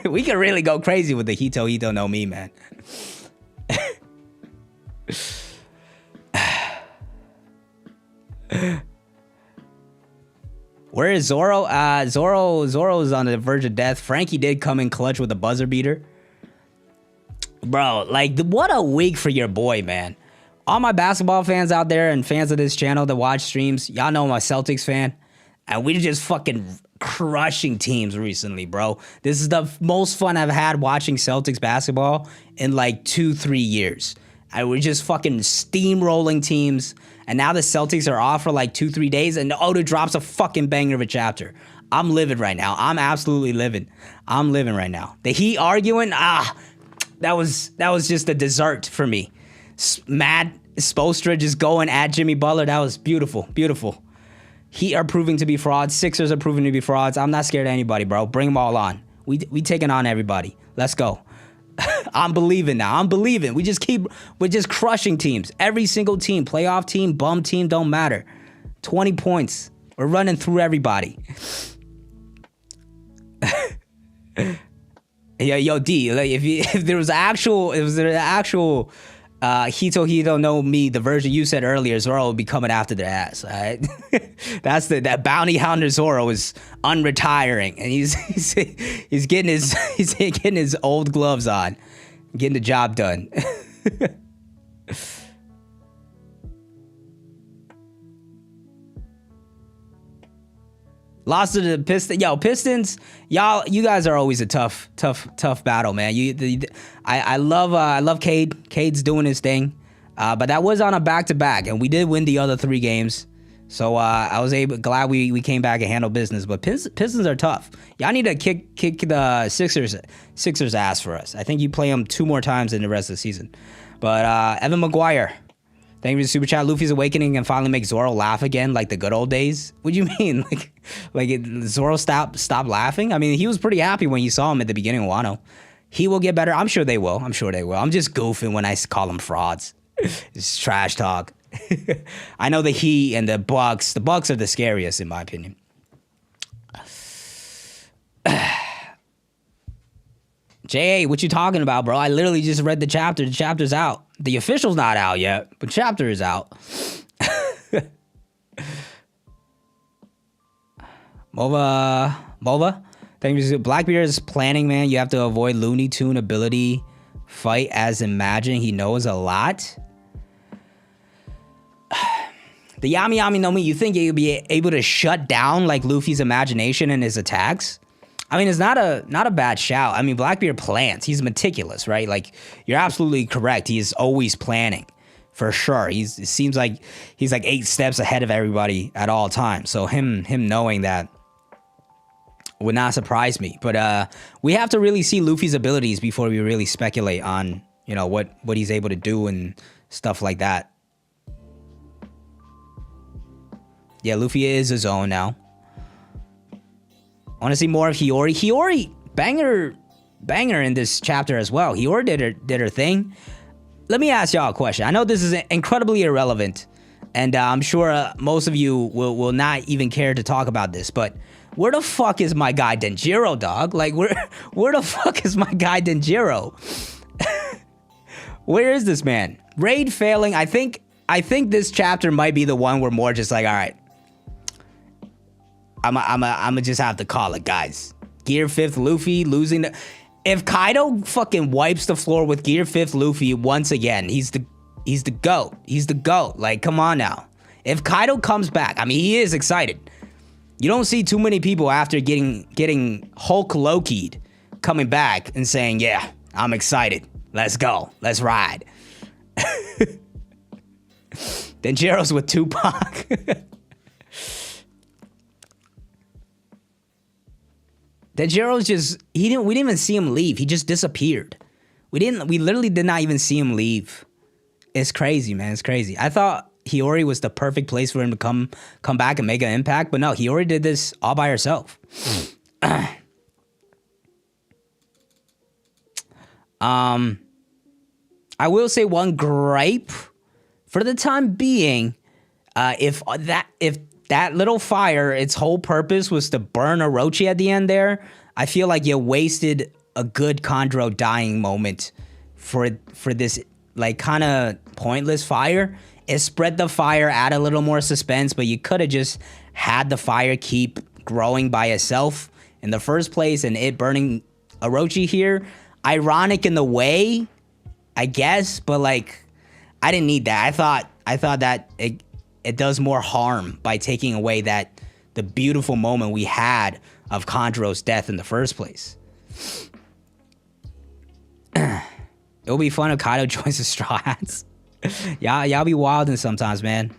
we can really go crazy with the Hito no Mi, man. Where is Zoro? Zoro's on the verge of death. Frankie did come in clutch with a buzzer beater. Bro, like, what a week for your boy, man. All my basketball fans out there and fans of this channel that watch streams, y'all know I'm a Celtics fan. And we're just fucking crushing teams recently, bro. This is the most fun I've had watching Celtics basketball in like 2-3 years. And we're just fucking steamrolling teams. And now the Celtics are off for like 2-3 days. And Oda drops a fucking banger of a chapter. I'm living right now. I'm absolutely living. I'm living right now. The Heat arguing, that was just a dessert for me. Mad Spoelstra just going at Jimmy Butler. That was beautiful, beautiful. Heat are proving to be frauds. Sixers are proving to be frauds. I'm not scared of anybody, bro. Bring them all on. We taking on everybody. Let's go. I'm believing now. I'm believing. We're just crushing teams. Every single team, playoff team, bum team, don't matter. 20 points. We're running through everybody. Yo, D, like if there was an actual Hito no Mi, the version you said earlier, Zoro would be coming after their ass. All right, that bounty hunter Zoro is unretiring, and he's getting his old gloves on, getting the job done. Lost to the Pistons. Yo, Pistons, you guys are always a tough battle, man. I love Cade. Cade's doing his thing. But that was on a back-to-back, and we did win the other 3 games. So I was glad we came back and handled business. But Pistons are tough. Y'all need to kick the Sixers ass for us. I think you play them 2 more times in the rest of the season. But Evan McGuire, thank you for the super chat. Luffy's awakening and finally make Zoro laugh again like the good old days. What do you mean? Zoro stop laughing? I mean, he was pretty happy when you saw him at the beginning of Wano. He will get better. I'm sure they will. I'm just goofing when I call them frauds. It's trash talk. I know the Heat and the Bucks. The Bucks are the scariest in my opinion. J.A., what you talking about, bro? I literally just read the chapter. The chapter's out. The official's not out yet, but chapter is out. Mova. Thank you. Blackbeard is planning, man. You have to avoid Looney Tune ability fight as Imagine. He knows a lot. The Yami Yami no Mi, you think you'll be able to shut down like Luffy's imagination and his attacks? I mean, it's not a bad shout. I mean, Blackbeard plans. He's meticulous, right? Like, you're absolutely correct. He is always planning, for sure. It seems like he's like 8 steps ahead of everybody at all times. So him knowing that would not surprise me. But we have to really see Luffy's abilities before we really speculate on, you know, what he's able to do and stuff like that. Yeah, Luffy is his own now. I want to see more of Hiyori. Hiyori, banger in this chapter as well. Hiyori did her thing. Let me ask y'all a question. I know this is incredibly irrelevant, and I'm sure most of you will not even care to talk about this, but where the fuck is my guy Denjiro, dog? Like, where the fuck is my guy Denjiro? Where is this man? Raid failing. I think this chapter might be the one where more just like, all right, I'ma just have to call it, guys. Gear 5th Luffy losing the... If Kaido fucking wipes the floor with Gear 5th Luffy once again, he's the GOAT. He's the GOAT. Like, come on now. If Kaido comes back, I mean, he is excited. You don't see too many people after getting Hulk Loki'd coming back and saying, yeah, I'm excited. Let's go. Let's ride. Denjiro's with Tupac. Denjiro's just, we didn't even see him leave. He just disappeared. We literally did not even see him leave. It's crazy, man. It's crazy. I thought Hiyori was the perfect place for him to come back and make an impact, but no, Hiyori did this all by herself. I will say one gripe for the time being. If that little fire, its whole purpose was to burn Orochi at the end there, I feel like you wasted a good Chondro dying moment for this like kind of pointless fire. It spread the fire, add a little more suspense, but you could have just had the fire keep growing by itself in the first place, and it burning Orochi here. Ironic in the way, I guess, but like, I didn't need that. I thought that it does more harm by taking away the beautiful moment we had of Chondro's death in the first place. It'll be fun if Kaido joins the Straw Hats. Y'all be wilding sometimes, man.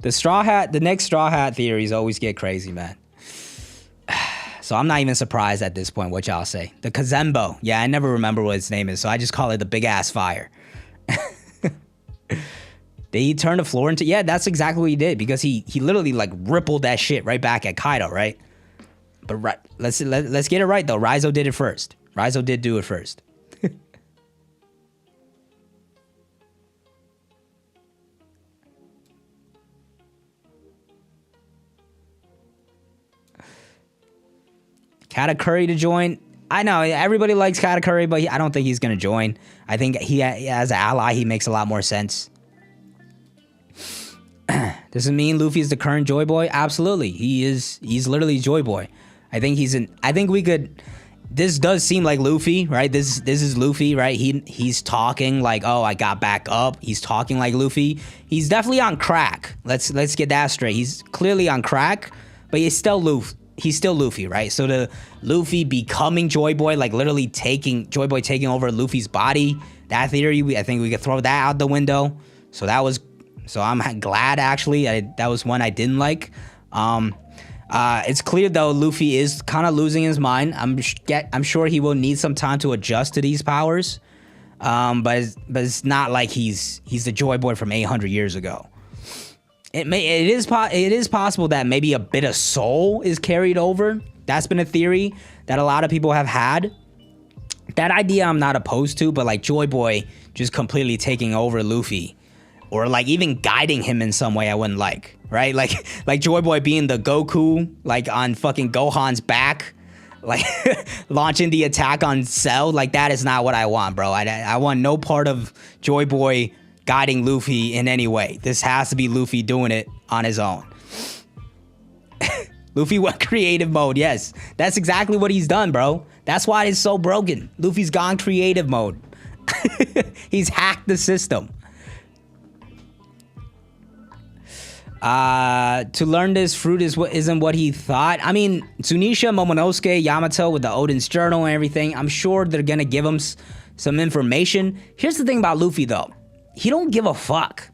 The next Straw Hat theories always get crazy, man. So I'm not even surprised at this point what y'all say. The Kazembo. Yeah, I never remember what its name is, so I just call it the big ass fire. Did he turn the floor into... Yeah, that's exactly what he did, because he literally like rippled that shit right back at Kaido, right? But right, let's get it right though. Raizo did it first. Raizo did do it first. Katakuri to join. I know everybody likes Katakuri, but I don't think he's gonna join. I think he as an ally, he makes a lot more sense. Does it mean Luffy is the current Joy Boy? Absolutely, he is. He's literally Joy Boy. I think I think we could. This does seem like Luffy, right? This is Luffy, right? He's talking like, oh, I got back up. He's talking like Luffy. He's definitely on crack. Let's get that straight. He's clearly on crack, but he's still Luffy. He's still Luffy, right? So the Luffy becoming Joy Boy, like literally Joy Boy taking over Luffy's body, that theory, I think we could throw that out the window. So I'm glad actually. That was one I didn't like. It's clear though Luffy is kind of losing his mind. I'm sure he will need some time to adjust to these powers. But it's not like he's the Joy Boy from 800 years ago. It is possible that maybe a bit of soul is carried over. That's been a theory that a lot of people have had. That idea I'm not opposed to, but like Joy Boy just completely taking over Luffy, or like even guiding him in some way I wouldn't like, right? Like Joy Boy being the Goku, like on fucking Gohan's back, like launching the attack on Cell. Like that is not what I want, bro. I want no part of Joy Boy guiding Luffy in any way. This has to be Luffy doing it on his own. Luffy went creative mode. Yes, that's exactly what he's done, bro. That's why it's so broken. Luffy's gone creative mode. He's hacked the system. To learn this fruit isn't what he thought. I mean, Tsunisha, Momonosuke, Yamato with the Odin's Journal and everything, I'm sure they're gonna give him some information. Here's the thing about Luffy, though. He don't give a fuck.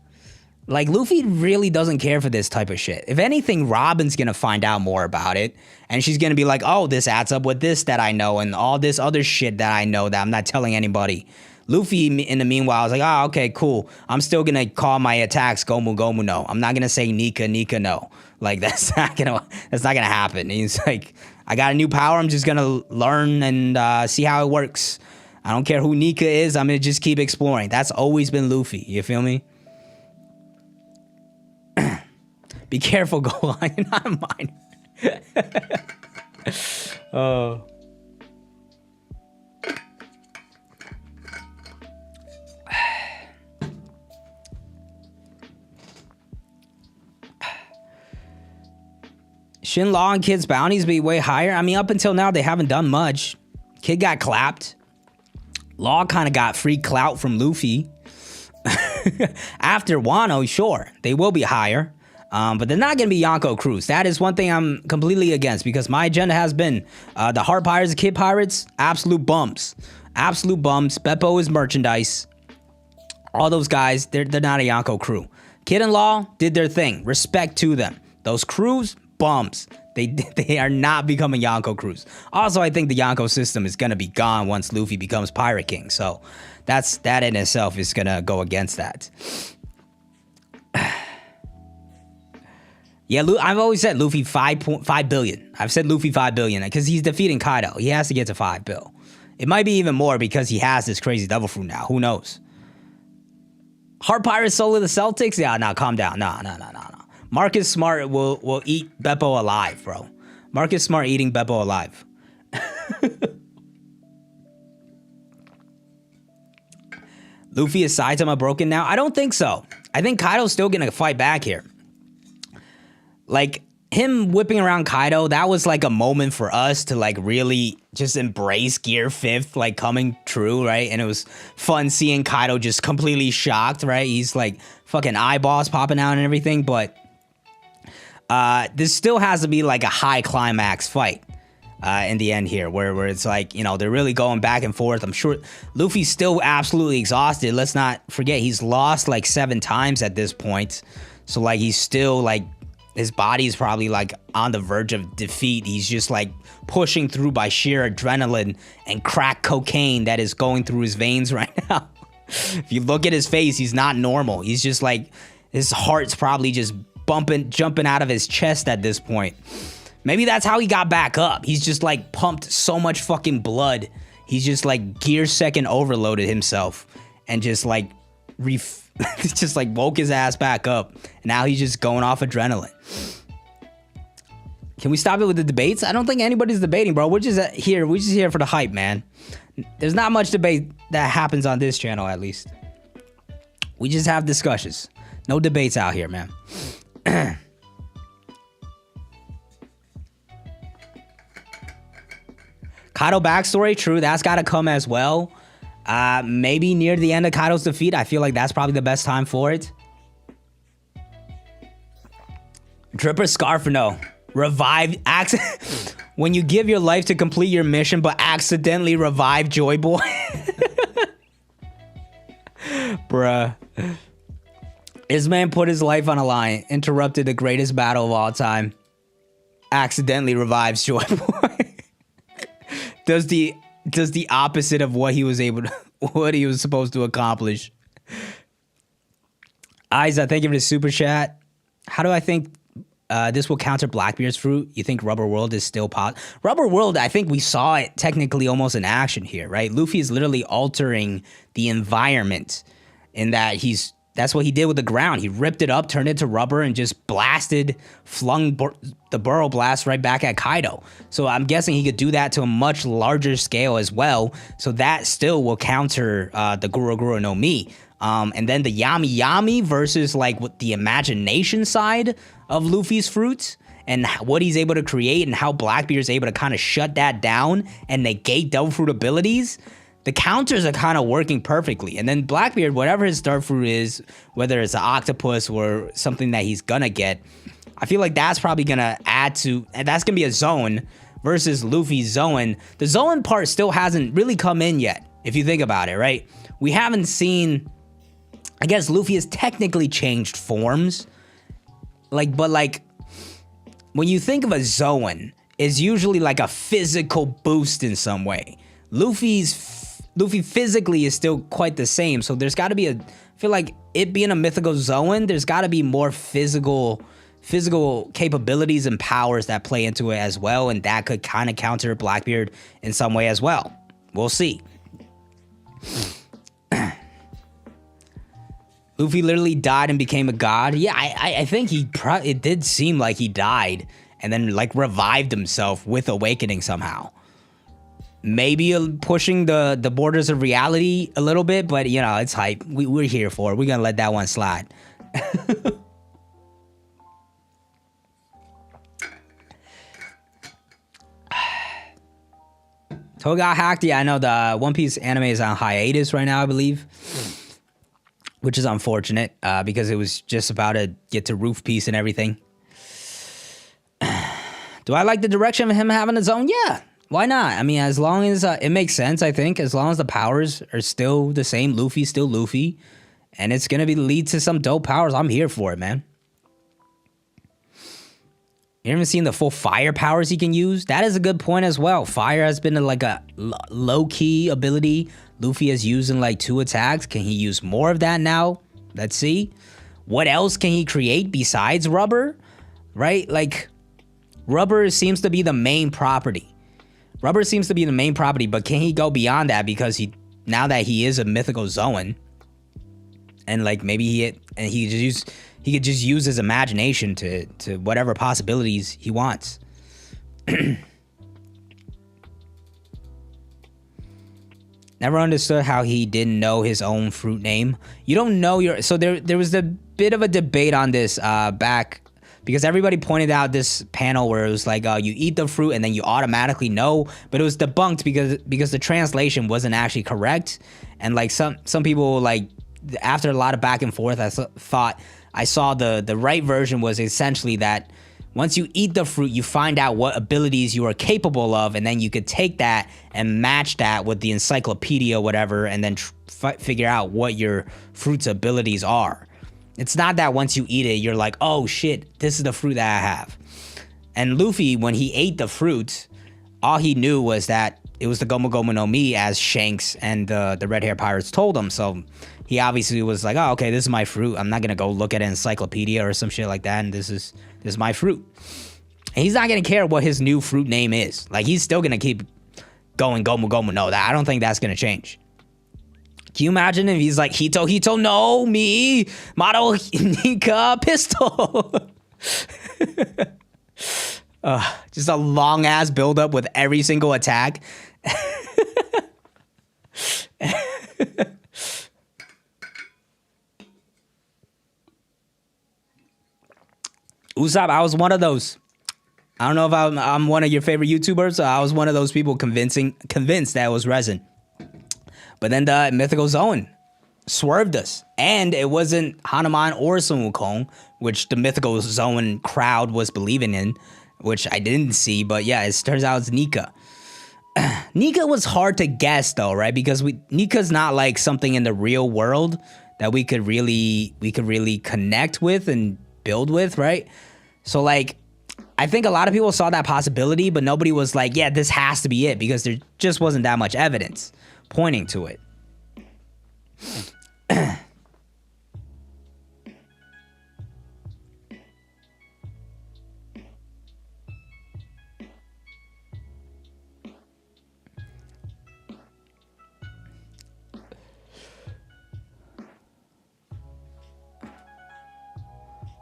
Like, Luffy really doesn't care for this type of shit. If anything, Robin's gonna find out more about it, and she's gonna be like, oh, this adds up with this that I know, and all this other shit that I know that I'm not telling anybody. Luffy, in the meanwhile, is like, oh, okay, cool. I'm still gonna call my attacks Gomu Gomu no. I'm not gonna say Nika Nika no. Like, that's not gonna happen. He's like, I got a new power. I'm just gonna learn and see how it works. I don't care who Nika is. I'm gonna just keep exploring. That's always been Luffy. You feel me? Be careful, Gohan. You're not mine. Oh. Shouldn't Law and Kid's bounties be way higher? I mean, up until now, they haven't done much. Kid got clapped. Law kind of got free clout from Luffy. After Wano, sure, they will be higher. But they're not going to be Yonko crews. That is one thing I'm completely against, because my agenda has been the Heart Pirates, the Kid Pirates, absolute bums. Absolute bums. Beppo is merchandise. All those guys, they're not a Yonko crew. Kid and Law did their thing. Respect to them. Those crews, bums. They are not becoming Yonko crews. Also, I think the Yonko system is going to be gone once Luffy becomes Pirate King. So that in itself is going to go against that. Yeah, I've always said Luffy 5 billion. I've said Luffy 5 billion because he's defeating Kaido. He has to get to 5 bill. It might be even more because he has this crazy devil fruit now. Who knows? Heart Pirates solo the Celtics? Yeah, nah, calm down. No. Marcus Smart will eat Beppo alive, bro. Marcus Smart eating Beppo alive. Luffy is Saitama broken now? I don't think so. I think Kaido's still gonna fight back here. Like, him whipping around Kaido, that was like a moment for us to like really just embrace Gear 5th like coming true, right? And it was fun seeing Kaido just completely shocked, right? He's like fucking eyeballs popping out and everything, but this still has to be like a high climax fight in the end here, where it's like, you know, they're really going back and forth. I'm sure Luffy's still absolutely exhausted. Let's not forget he's lost like 7 times at this point. So like he's still like, his body's probably like on the verge of defeat. He's just like pushing through by sheer adrenaline and crack cocaine that is going through his veins right now. If you look at his face, he's not normal. He's just like, his heart's probably just jumping out of his chest at this point. Maybe that's how he got back up. He's just like pumped so much fucking blood. He's just like gear second overloaded himself and just like just like woke his ass back up. And now he's just going off adrenaline. Can we stop it with the debates? I don't think anybody's debating, bro. We're just here for the hype, man. There's not much debate that happens on this channel, at least. We just have discussions. No debates out here, man. Kaido backstory, true, that's gotta come as well. Maybe near the end of Kaido's defeat. I feel like that's probably the best time for it. Dripper Scarf, no. Revive, when you give your life to complete your mission but accidentally revive Joy Boy. Bruh. This man put his life on a line, interrupted the greatest battle of all time, accidentally revives Joy Boy. does the opposite of what he was supposed to accomplish. Isa, thank you for the super chat. How do I think this will counter Blackbeard's fruit? You think Rubber World is still Rubber World, I think we saw it technically almost in action here, right? Luffy is literally altering the environment in that that's what he did with the ground. He ripped it up, turned it to rubber, and just flung the Burrow Blast right back at Kaido. So I'm guessing he could do that to a much larger scale as well. So that still will counter the Guru Guru no Mi. And then the Yami Yami versus like what the imagination side of Luffy's fruits and what he's able to create and how Blackbeard is able to kind of shut that down and negate Devil Fruit abilities, the counters are kind of working perfectly. And then Blackbeard, whatever his Dark Fruit is, whether it's an octopus or something that he's gonna get, I feel like that's probably gonna add to, and that's gonna be a zone versus Luffy's zone. The zone part still hasn't really come in yet, if you think about it, right? We haven't seen, I guess Luffy has technically changed forms. But when you think of a Zoan, it's usually like a physical boost in some way. Luffy physically is still quite the same, so there's got to be I feel like it being a mythical Zoan, there's got to be more physical capabilities and powers that play into it as well, and that could kind of counter Blackbeard in some way as well. We'll see. Luffy literally died and became a god. Yeah, I think it did seem like he died and then like revived himself with awakening somehow. Maybe pushing the borders of reality a little bit, but you know, it's hype. We're here for it. We're gonna let that one slide. Toga got hacked. Yeah, I know the One Piece anime is on hiatus right now, I believe. Which is unfortunate, because it was just about to get to Roof Piece and everything. Do I like the direction of him having his own? Yeah, why not? I mean, as long as it makes sense, I think. As long as the powers are still the same, Luffy's still Luffy. And it's going to lead to some dope powers. I'm here for it, man. You haven't seen the full fire powers he can use? That is a good point as well. Fire has been like a low-key ability Luffy has used in like 2 attacks. Can he use more of that now? Let's see. What else can he create besides rubber? Right? Like, rubber seems to be the main property. Rubber seems to be the main property, but can he go beyond that? Because now that he is a mythical Zoan, and like maybe he could just use his imagination to whatever possibilities he wants. Never understood how he didn't know his own fruit name. You don't know your... So there was a bit of a debate on this back, because everybody pointed out this panel where it was like, you eat the fruit and then you automatically know, but it was debunked because the translation wasn't actually correct. And like some people, like, after a lot of back and forth, I saw the right version was essentially that once you eat the fruit, you find out what abilities you are capable of, and then you could take that and match that with the encyclopedia or whatever, and then figure out what your fruit's abilities are. It's not that once you eat it, you're like, oh shit, this is the fruit that I have. And Luffy, when he ate the fruit, all he knew was that it was the Gomu Gomu no Mi, as Shanks and the Red Hair Pirates told him. So he obviously was like, oh, okay, this is my fruit. I'm not going to go look at an encyclopedia or some shit like that, and this is my fruit. And he's not going to care what his new fruit name is. Like, he's still going to keep going Gomu Gomu no. I don't think that's going to change. Can you imagine if he's like, Hito Hito no Mi, Mado Nika Pistol? Just a long-ass build-up with every single attack. Usopp, I was one of those. I don't know if I'm one of your favorite YouTubers. So I was one of those people convinced that it was resin. But then the mythical Zoan swerved us. And it wasn't Hanuman or Sun Wukong, which the mythical Zoan crowd was believing in, which I didn't see. But yeah, it turns out it's Nika. Nika was hard to guess though, right? Because Nika's not like something in the real world that we could really connect with and build with, right? So like, I think a lot of people saw that possibility, but nobody was like, yeah, this has to be it, because there just wasn't that much evidence pointing to it.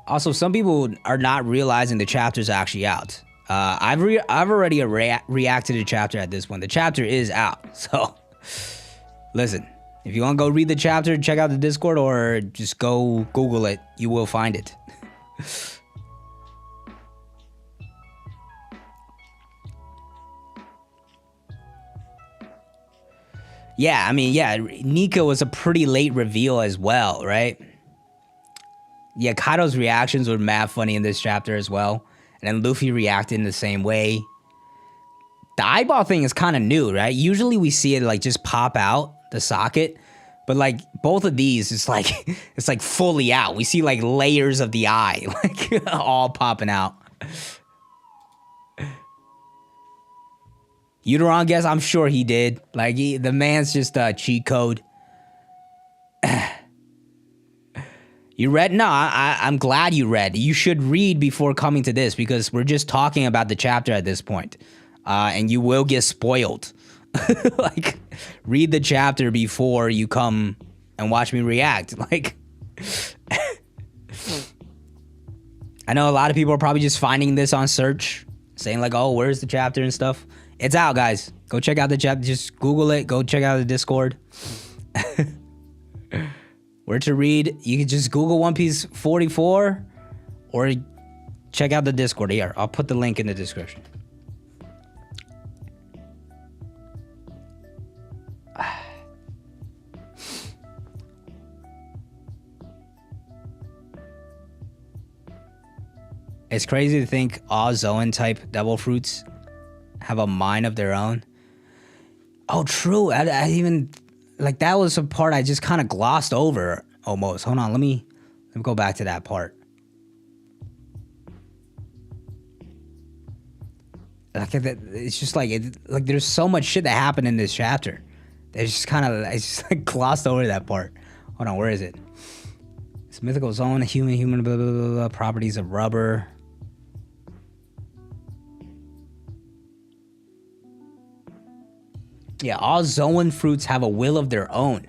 Also, some people are not realizing the chapter's actually out. I've already reacted to the chapter at this point. The chapter is out. So, listen, if you want to go read the chapter, check out the Discord, or just go Google it. You will find it. Yeah, I mean, yeah, Nika was a pretty late reveal as well, right? Yeah, Kaido's reactions were mad funny in this chapter as well. And then Luffy reacted in the same way. The eyeball thing is kind of new, right? Usually we see it like just pop out the socket. But like both of these, it's like fully out. We see like layers of the eye, like all popping out. Uteron guess? I'm sure he did. Like the man's just a cheat code. You read? No, I'm glad you read. You should read before coming to this because we're just talking about the chapter at this point. And you will get spoiled. Like, read the chapter before you come and watch me react. Like, I know a lot of people are probably just finding this on search, saying like, oh, where's the chapter and stuff. It's out, guys. Go check out the chapter. Just Google it. Go check out the Discord. Where to read, you can just Google One Piece 44 or check out the Discord here. I'll put the link in the description. It's crazy to think all Zoan type devil fruits have a mind of their own. Oh, true. I even, like, that was a part I just kind of glossed over almost. Hold on, let me go back to that part. Like, it's just like, like there's so much shit that happened in this chapter. It's just kind of, I just like glossed over that part. Hold on, where is it? It's mythical zone, human, blah, blah, blah, blah, properties of rubber. Yeah, all Zoan fruits have a will of their own.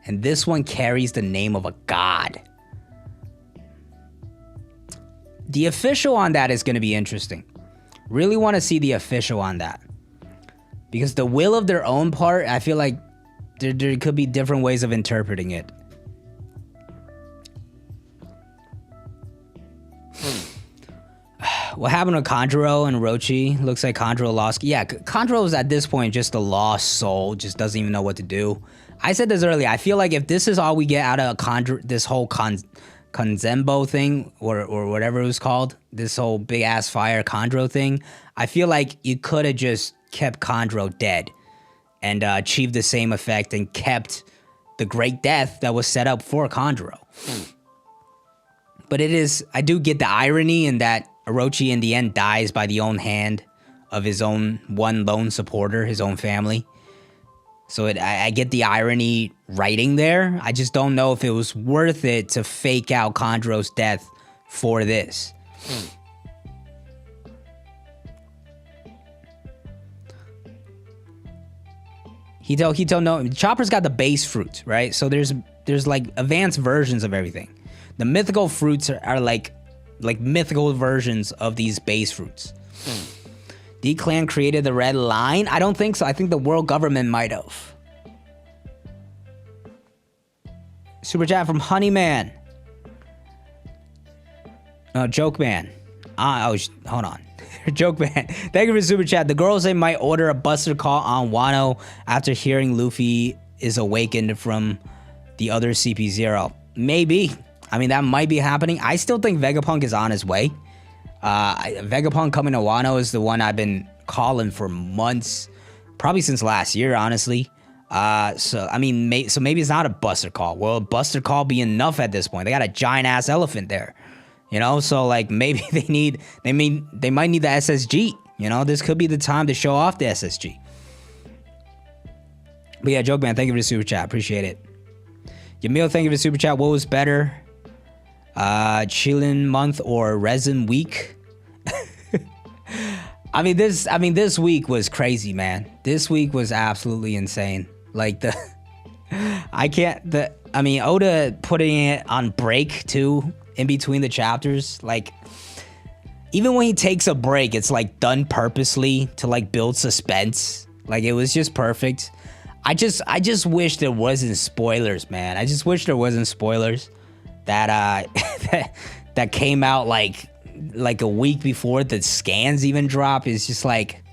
And this one carries the name of a god. The official on that is going to be interesting. Really want to see the official on that. Because the will of their own part, I feel like there could be different ways of interpreting it. What happened to Kanjuro and Orochi? Looks like Kanjuro lost. Yeah, Kanjuro is at this point just a lost soul. Just doesn't even know what to do. I said this earlier. I feel like if this is all we get out of this whole Konzenbo thing, or whatever it was called, this whole big-ass fire Kanjuro thing, I feel like you could have just kept Kanjuro dead and achieved the same effect and kept the great death that was set up for Kanjuro. But I do get the irony in that Orochi in the end dies by the own hand of his own one lone supporter, his own family. So I get the irony writing there. I just don't know if it was worth it to fake out Kanjuro's death for this. Hito, no. Chopper's got the base fruit, right? So there's like advanced versions of everything. The mythical fruits are like mythical versions of these base fruits. D-Clan created the red line? I don't think so. I think the world government might have. Super chat from Honeyman. No, Joke Man. Hold on. Joke Man. Thank you for the super chat. The girls, they might order a buster call on Wano after hearing Luffy is awakened from the other CP0. Maybe. I mean, that might be happening. I still think Vegapunk is on his way. Vegapunk coming to Wano is the one I've been calling for months, probably since last year, honestly. So I mean, maybe it's not a buster call. Will a buster call be enough at this point? They got a giant ass elephant there, you know. So like maybe they might need the SSG. You know, this could be the time to show off the SSG. But yeah, Joke Man, thank you for the super chat. Appreciate it. Yamil, thank you for the super chat. What was better? Chillin month or resin week? I mean this week was crazy, man. This week was absolutely insane. Like Oda putting it on break too in between the chapters. Like even when he takes a break, it's like done purposely to like build suspense. Like it was just perfect. I just wish there wasn't spoilers, man. I just wish there wasn't spoilers that that came out like a week before the scans even drop. Is just like,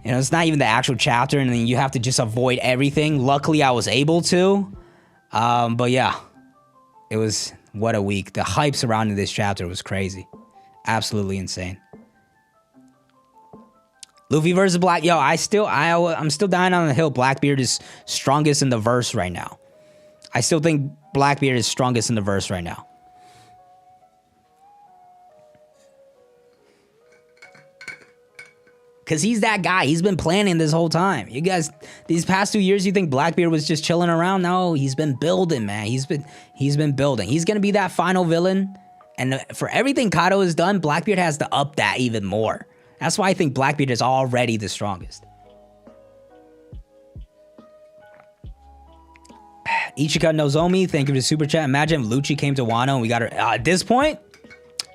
You know, it's not even the actual chapter, and then you have to just avoid everything. Luckily, I was able to. But yeah, it was, what a week. The hype surrounding this chapter was crazy. Absolutely insane. Luffy versus Black. Yo, I'm still dying on the hill. Blackbeard is strongest in the verse right now. I still think Blackbeard is strongest in the verse right now. Because he's that guy. He's been planning this whole time. You guys, these past 2 years, you think Blackbeard was just chilling around? No, he's been building, man. He's been building. He's going to be that final villain. And for everything Kaido has done, Blackbeard has to up that even more. That's why I think Blackbeard is already the strongest. Ichika Nozomi, thank you for the super chat. Imagine if Lucci came to Wano and we got her. At this point,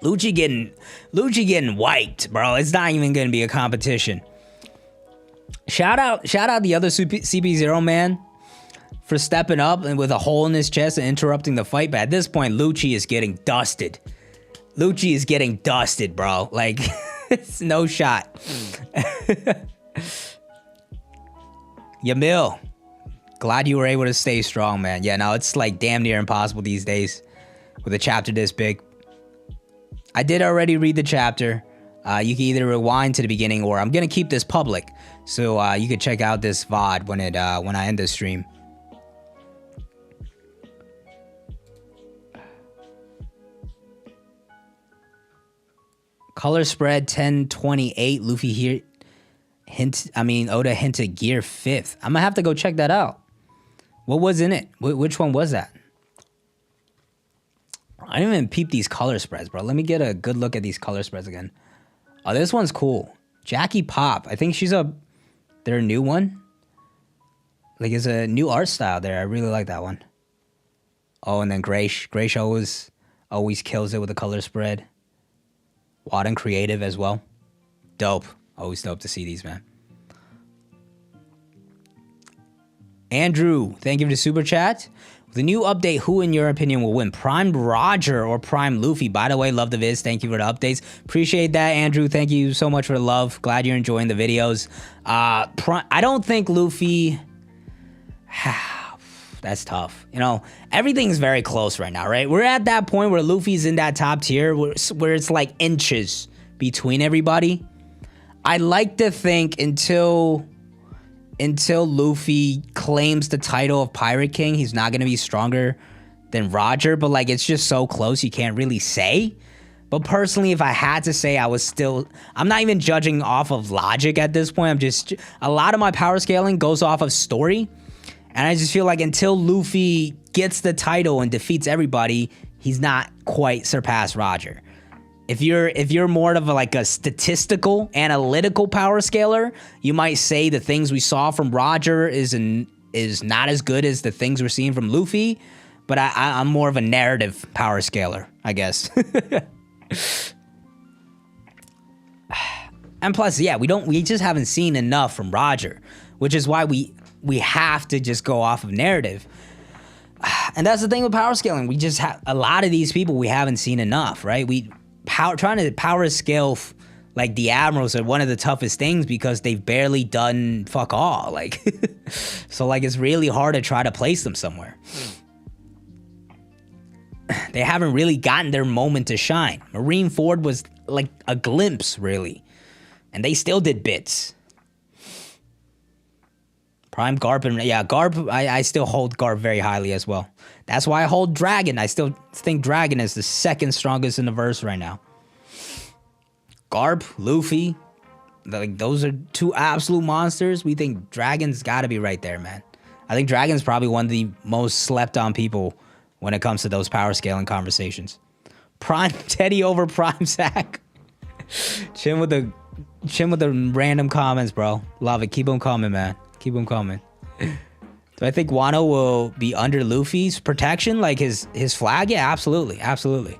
Lucci getting wiped, bro. It's not even gonna be a competition. Shout out the other CP0 man for stepping up and with a hole in his chest and interrupting the fight. But at this point, Lucci is getting dusted. Lucci is getting dusted, bro. Like, it's no shot. Yamil, glad you were able to stay strong, man. Yeah, no, it's like damn near impossible these days with a chapter this big. I did already read the chapter. You can either rewind to the beginning, or I'm gonna keep this public, so you can check out this VOD when I end the stream. Color spread 10-28. Luffy here. Oda hinted gear 5th. I'm gonna have to go check that out. What was in it? Which one was that? I didn't even peep these color spreads, bro. Let me get a good look at these color spreads again. Oh, this one's cool. Jackie Pop. I think they're a new one. Like, it's a new art style there. I really like that one. Oh, and then Graish. Graish always kills it with a color spread. Wadden Creative as well. Dope. Always dope to see these, man. Andrew, thank you for the super chat. With the new update, who in your opinion will win? Prime Roger or Prime Luffy? By the way, love the vids. Thank you for the updates. Appreciate that, Andrew. Thank you so much for the love. Glad you're enjoying the videos. I don't think Luffy... That's tough. You know, everything's very close right now, right? We're at that point where Luffy's in that top tier where it's like inches between everybody. I like to think until Luffy claims the title of Pirate King, he's not going to be stronger than Roger, but like it's just so close you can't really say. But personally, if I had to say, I'm not even judging off of logic at this point. A lot of my power scaling goes off of story. And I just feel like until Luffy gets the title and defeats everybody, he's not quite surpassed Roger. If you're more of a statistical, analytical power scaler, you might say the things we saw from Roger is not as good as the things we're seeing from Luffy. But I'm more of a narrative power scaler, I guess. And plus, yeah, we just haven't seen enough from Roger, which is why we have to just go off of narrative. And that's the thing with power scaling. We just have a lot of these people we haven't seen enough, right? Trying to power scale like the Admirals are one of the toughest things because they've barely done fuck all. Like, so like it's really hard to try to place them somewhere. They haven't really gotten their moment to shine. Marineford was like a glimpse, really. And they still did bits. Prime Garp, and yeah, Garp, I still hold Garp very highly as well. That's why I hold Dragon. I still think Dragon is the second strongest in the verse right now. Garp, Luffy, like those are two absolute monsters. We think Dragon's got to be right there, man. I think Dragon's probably one of the most slept on people when it comes to those power scaling conversations. Prime Teddy over Prime Zack. Chin with the random comments, bro. Love it. Keep them coming, man. Keep them coming. Do I think Wano will be under Luffy's protection, like his flag? Yeah, absolutely, absolutely.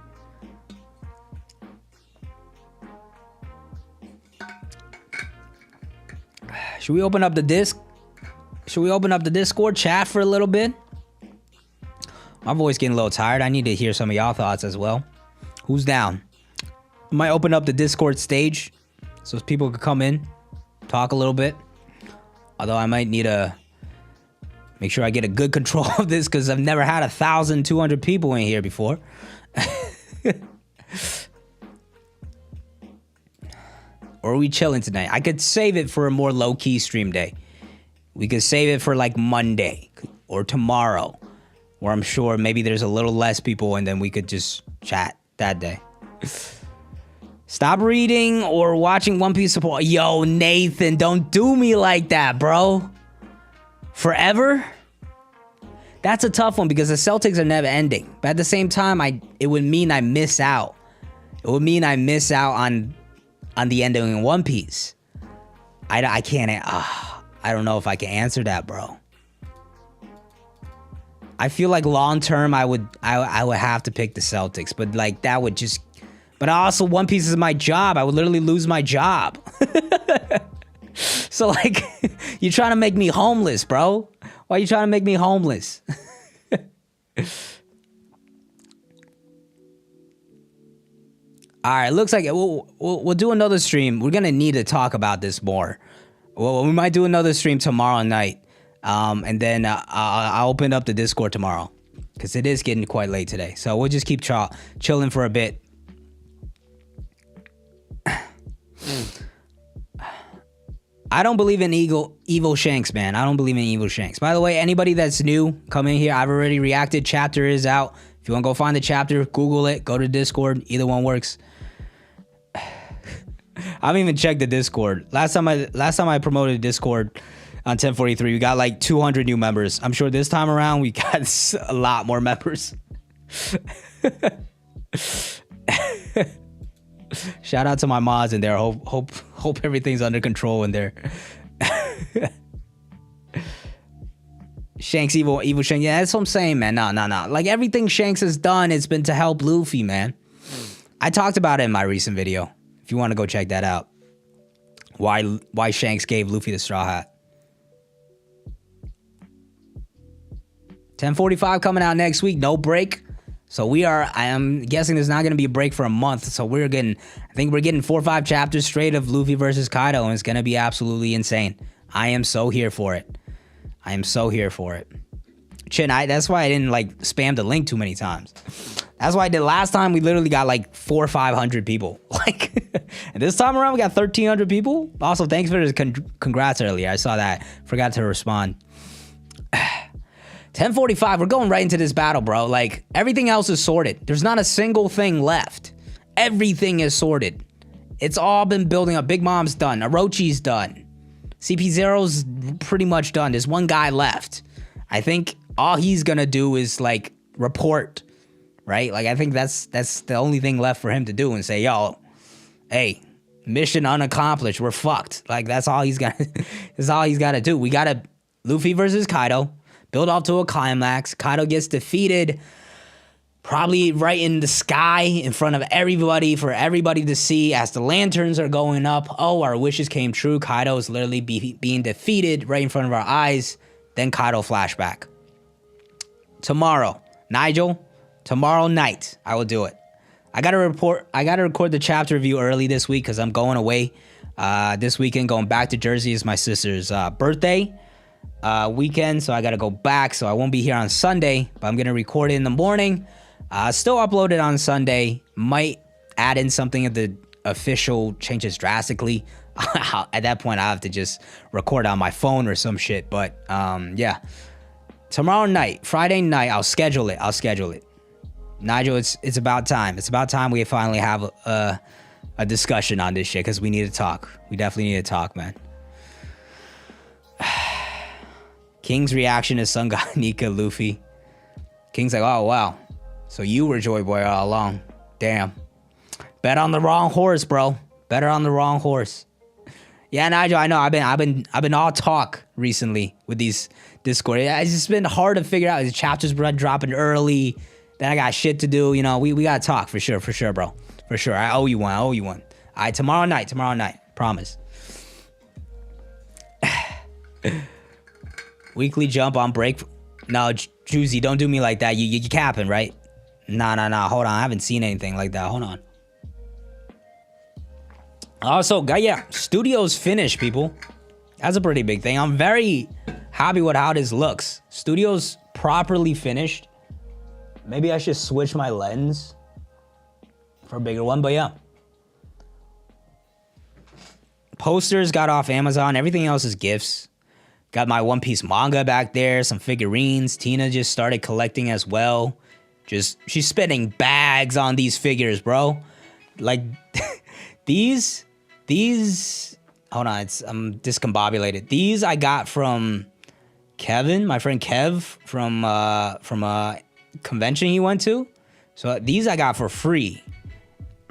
Should we open up the Discord chat for a little bit? My voice getting a little tired. I need to hear some of y'all thoughts as well. Who's down? I might open up the Discord stage so people can come in. talk a little bit. Although I might need to make sure I get a good control of this because I've never had 1,200 people in here before. Or are we chilling tonight? I could save it for a more low-key stream day. We could save it for like Monday or tomorrow, where I'm sure maybe there's a little less people and then we could just chat that day. Stop reading or watching One Piece support. Yo, Nathan, don't do me like that, bro. Forever? That's a tough one because the Celtics are never ending. But at the same time, it would mean I miss out. It would mean I miss out on the ending in One Piece. I can't. I don't know if I can answer that, bro. I feel like long term, I would have to pick the Celtics, but like that would just. But also, One Piece is my job. I would literally lose my job. So like, you're trying to make me homeless, bro. Why are you trying to make me homeless? All right, looks like we'll do another stream. We're gonna need to talk about this more. Well, we might do another stream tomorrow night, and then I'll open up the Discord tomorrow because it is getting quite late today. So we'll just keep chilling for a bit. I don't believe in evil Shanks, man. I don't believe in evil Shanks. By the way, anybody that's new, come in here. I've already reacted. Chapter is out. If you want to go find the chapter, Google it. Go to Discord. Either one works. I haven't even checked the Discord. Last time I promoted Discord on 1043, we got like 200 new members. I'm sure this time around we got a lot more members. Shout out to my mods in there. Hope everything's under control in there. Shanks evil Shanks. Yeah, that's what I'm saying, man. No. Like everything Shanks has done, it's been to help Luffy, man. I talked about it in my recent video. If you want to go check that out. Why Shanks gave Luffy the straw hat. 10:45 coming out next week. No break. So I am guessing there's not going to be a break for a month. So I think we're getting 4 or 5 chapters straight of Luffy versus Kaido, and it's going to be absolutely insane. I am so here for it. Chin, that's why I didn't like spam the link too many times. That's why I did last time. We literally got like 400 or 500 people. Like, and this time around we got 1,300 people. Also, thanks for the congrats earlier. I saw that. Forgot to respond. 10:45. We're going right into this battle, bro. Like everything else is sorted. There's not a single thing left. Everything is sorted. It's all been building up. Big Mom's done. Orochi's done. CP0's pretty much done. There's one guy left. I think all he's gonna do is like report, right? Like I think that's the only thing left for him to do and say, yo, hey, mission unaccomplished. We're fucked. Like that's all he's got. That's all he's got to do. We gotta Luffy versus Kaido. Build up to a climax. Kaido gets defeated. Probably right in the sky in front of everybody for everybody to see as the lanterns are going up. Oh, our wishes came true. Kaido is literally being defeated right in front of our eyes. Then Kaido flashback. Tomorrow, Nigel, tomorrow night, I will do it. I gotta record the chapter review early this week because I'm going away this weekend, going back to Jersey. It's my sister's birthday weekend, so I gotta go back. So I won't be here on Sunday, but I'm gonna record it in the morning. Still upload it on Sunday. Might add in something if the official changes drastically. At that point, I have to just record on my phone or some shit. But yeah, tomorrow night, Friday night, I'll schedule it. Nigel, it's about time. It's about time we finally have a discussion on this shit because we need to talk. We definitely need to talk, man. King's reaction to Sun God Nika Luffy. King's like, oh wow, so you were Joy Boy all along. Damn. Bet on the wrong horse, bro. Bet on the wrong horse. Yeah, Nigel, I know. I've been all talk recently with these Discord. It's just been hard to figure out. The chapters been dropping early. Then I got shit to do. You know, we gotta talk for sure, bro. For sure. I owe you one. All right, tomorrow night. Promise. Weekly jump on break. No, Juicy, don't do me like that. You capping, right? Nah. Hold on. I haven't seen anything like that. Hold on. Also, yeah, studio's finished, people. That's a pretty big thing. I'm very happy with how this looks. Studio's properly finished. Maybe I should switch my lens for a bigger one, but yeah. Posters got off Amazon. Everything else is gifts. Got my One Piece manga back there. Some figurines. Tina just started collecting as well. She's spending bags on these figures, bro. Like, these, hold on, I'm discombobulated. These I got from Kevin, my friend Kev, from a convention he went to. So these I got for free.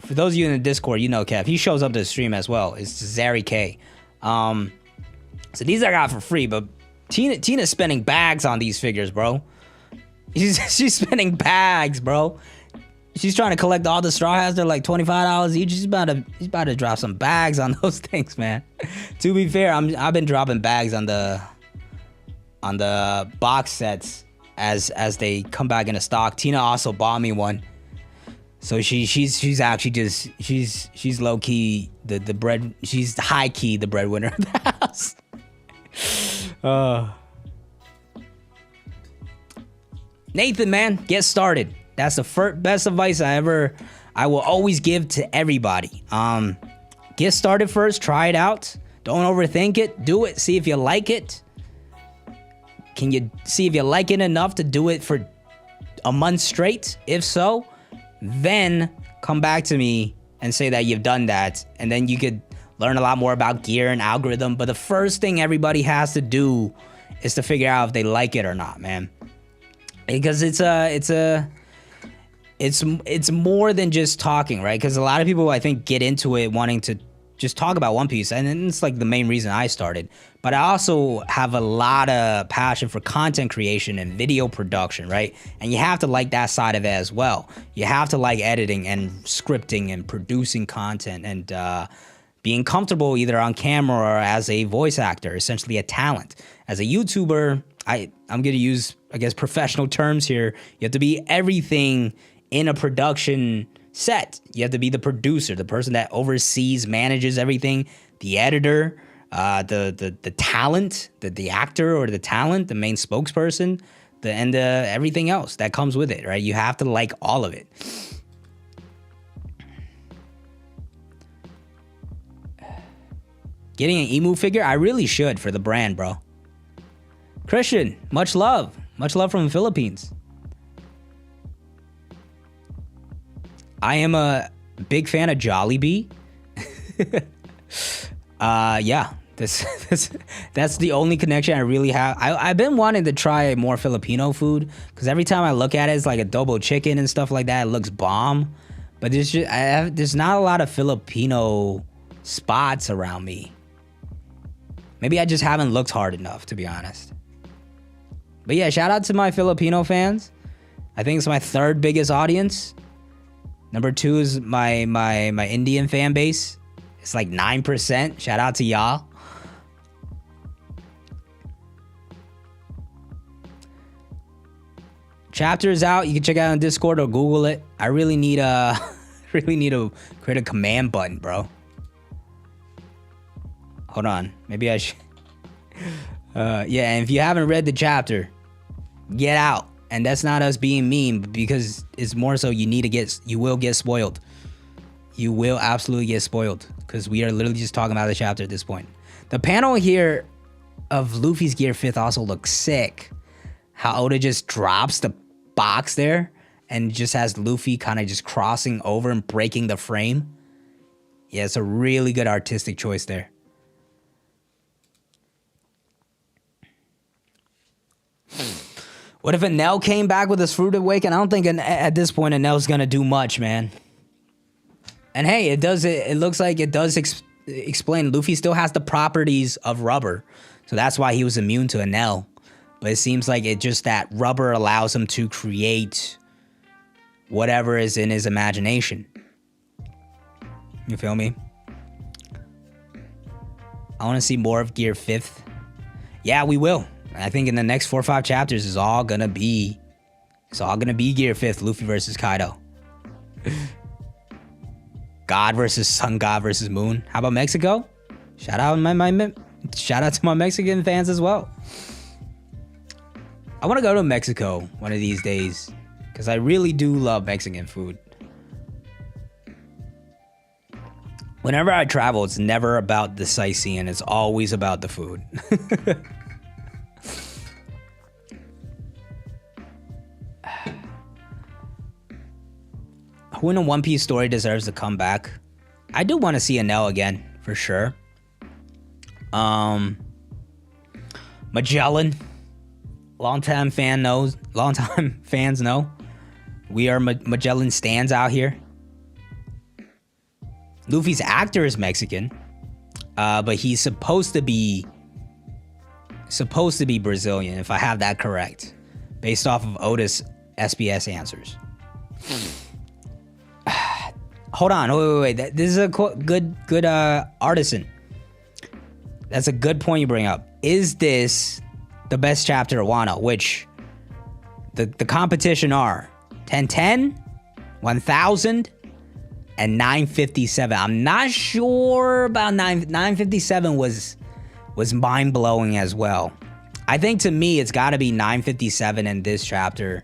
For those of you in the Discord, you know Kev. He shows up to the stream as well. It's Zary K. So these I got for free, but Tina's spending bags on these figures, bro. She's spending bags, bro. She's trying to collect all the Straw Hats. They're like $25 each. She's about to drop some bags on those things, man. To be fair, I've been dropping bags on the box sets as they come back into stock. Tina also bought me one. So she's actually just she's low key the bread. She's high key the breadwinner of the house. Nathan, man, get started. That's the best advice I will always give to everybody. Get started first, try it out. Don't overthink it. Do it. See if you like it. Can you see if you like it enough to do it for a month straight? If so, then come back to me and say that you've done that, and then you could learn a lot more about gear and algorithm. But the first thing everybody has to do is to figure out if they like it or not, man. Because it's more than just talking, right? Because a lot of people, I think, get into it wanting to just talk about One Piece, and it's like the main reason I started. But I also have a lot of passion for content creation and video production, right? And you have to like that side of it as well. You have to like editing and scripting and producing content and being comfortable either on camera or as a voice actor, essentially a talent. As a YouTuber, I'm going to use, I guess, professional terms here. You have to be everything in a production set. You have to be the producer, the person that oversees, manages everything, the editor, the talent, the actor or the talent, the main spokesperson, and everything else that comes with it, right? You have to like all of it. Getting an emu figure? I really should for the brand, bro. Christian, much love. Much love from the Philippines. I am a big fan of Jollibee. Yeah, that's the only connection I really have. I've been wanting to try more Filipino food because every time I look at it, it's like adobo chicken and stuff like that. It looks bomb, but there's not a lot of Filipino spots around me. Maybe I just haven't looked hard enough, to be honest. But yeah, shout out to my Filipino fans. I think it's my third biggest audience. Number 2 is my Indian fan base. It's like 9%. Shout out to y'all. Chapter is out. You can check it out on Discord or Google it. I really need to create a command button, bro. Hold on. Maybe I should. Yeah, and if you haven't read the chapter, get out. And that's not us being mean, because it's more so you will get spoiled. You will absolutely get spoiled, because we are literally just talking about the chapter at this point. The panel here of Luffy's Gear 5th also looks sick. How Oda just drops the box there and just has Luffy kind of just crossing over and breaking the frame. Yeah, it's a really good artistic choice there. What if Enel came back with his Fruit Awaken? I don't think at this point Enel's gonna do much, man. And hey, it looks like it does explain Luffy still has the properties of rubber, so that's why he was immune to Enel. But it seems like it just that rubber allows him to create whatever is in his imagination. You feel me? I want to see more of Gear 5th. Yeah, we will. I think in the next 4 or 5 chapters it's all gonna be Gear 5th, Luffy versus Kaido. God versus Sun God versus Moon. How about Mexico? Shout out to my Mexican fans as well. I want to go to Mexico one of these days because I really do love Mexican food. Whenever I travel, it's never about the sightseeing. It's always about the food. Who in a One Piece story deserves to come back? I do want to see Enel again, for sure. Magellan. Longtime fans know. We are Magellan stands out here. Luffy's actor is Mexican, but he's supposed to be Brazilian, if I have that correct, based off of Otis SBS answers. Hold on, wait. This is a good artisan. That's a good point you bring up. Is this the best chapter of Wano? Which the competition are 1010, 1000. And 957. I'm not sure about 957 was mind-blowing as well. I think to me it's got to be 957 in this chapter.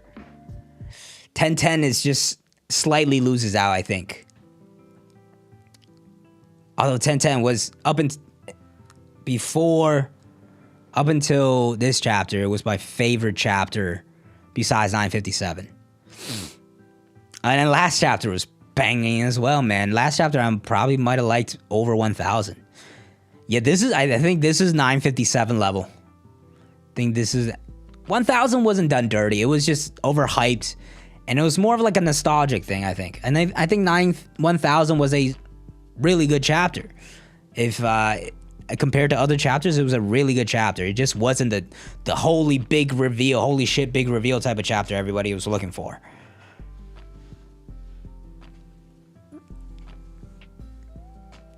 1010 is just slightly loses out, I think. Although 1010 was up until this chapter, it was my favorite chapter besides 957. And then last chapter was banging as well, man. Last chapter I probably might have liked over 1000. Yeah, I think this is 957 level. I think this is 1000 wasn't done dirty. It was just overhyped, and it was more of like a nostalgic thing, I think. And I think 1000 was a really good chapter. If compared to other chapters, it was a really good chapter. It just wasn't the holy big reveal type of chapter everybody was looking for.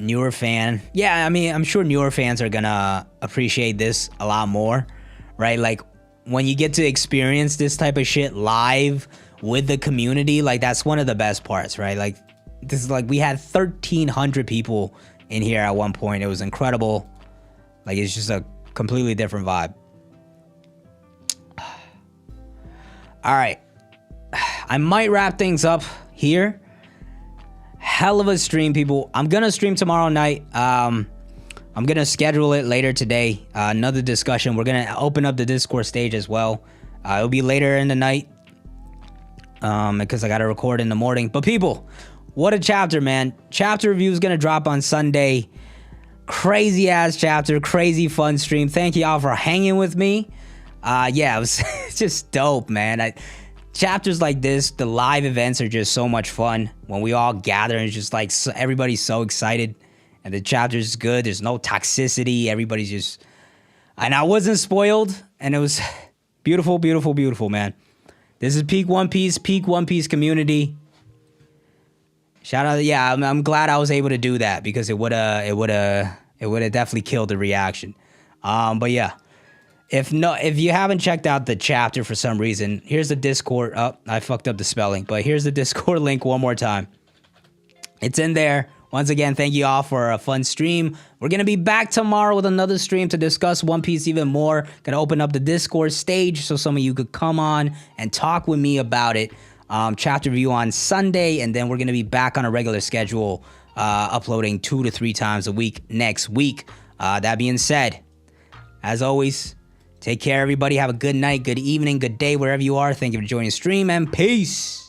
Newer fan. Yeah, I mean, I'm sure newer fans are gonna appreciate this a lot more, right? Like, when you get to experience this type of shit live with the community, like, that's one of the best parts, right? Like, this is like, we had 1,300 people in here at one point. It was incredible. Like, it's just a completely different vibe. All right. I might wrap things up here. Hell of a stream, people. I'm gonna stream tomorrow night. I'm gonna schedule it later today. Another discussion. We're gonna open up the Discord stage as well. It'll be later in the night because I gotta record in the morning. But people, what a chapter, man. Chapter review is gonna drop on Sunday. Crazy ass chapter, crazy fun stream. Thank you all for hanging with me. Yeah, it was it's just dope, man. Chapters like this, the live events are just so much fun when we all gather and it's just like everybody's so excited and the chapter's good. There's no toxicity. Everybody's just, and I wasn't spoiled, and it was beautiful, beautiful, beautiful, man. This is peak One Piece community. Shout out, yeah, I'm glad I was able to do that because it would have definitely killed the reaction. But yeah. If you haven't checked out the chapter for some reason, here's the Discord. Oh, I fucked up the spelling, but here's the Discord link one more time. It's in there. Once again, thank you all for a fun stream. We're going to be back tomorrow with another stream to discuss One Piece even more. Going to open up the Discord stage so some of you could come on and talk with me about it. Chapter review on Sunday, and then we're going to be back on a regular schedule, uploading 2 to 3 times a week next week. That being said, as always, take care, everybody. Have a good night, good evening, good day, wherever you are. Thank you for joining the stream, and peace.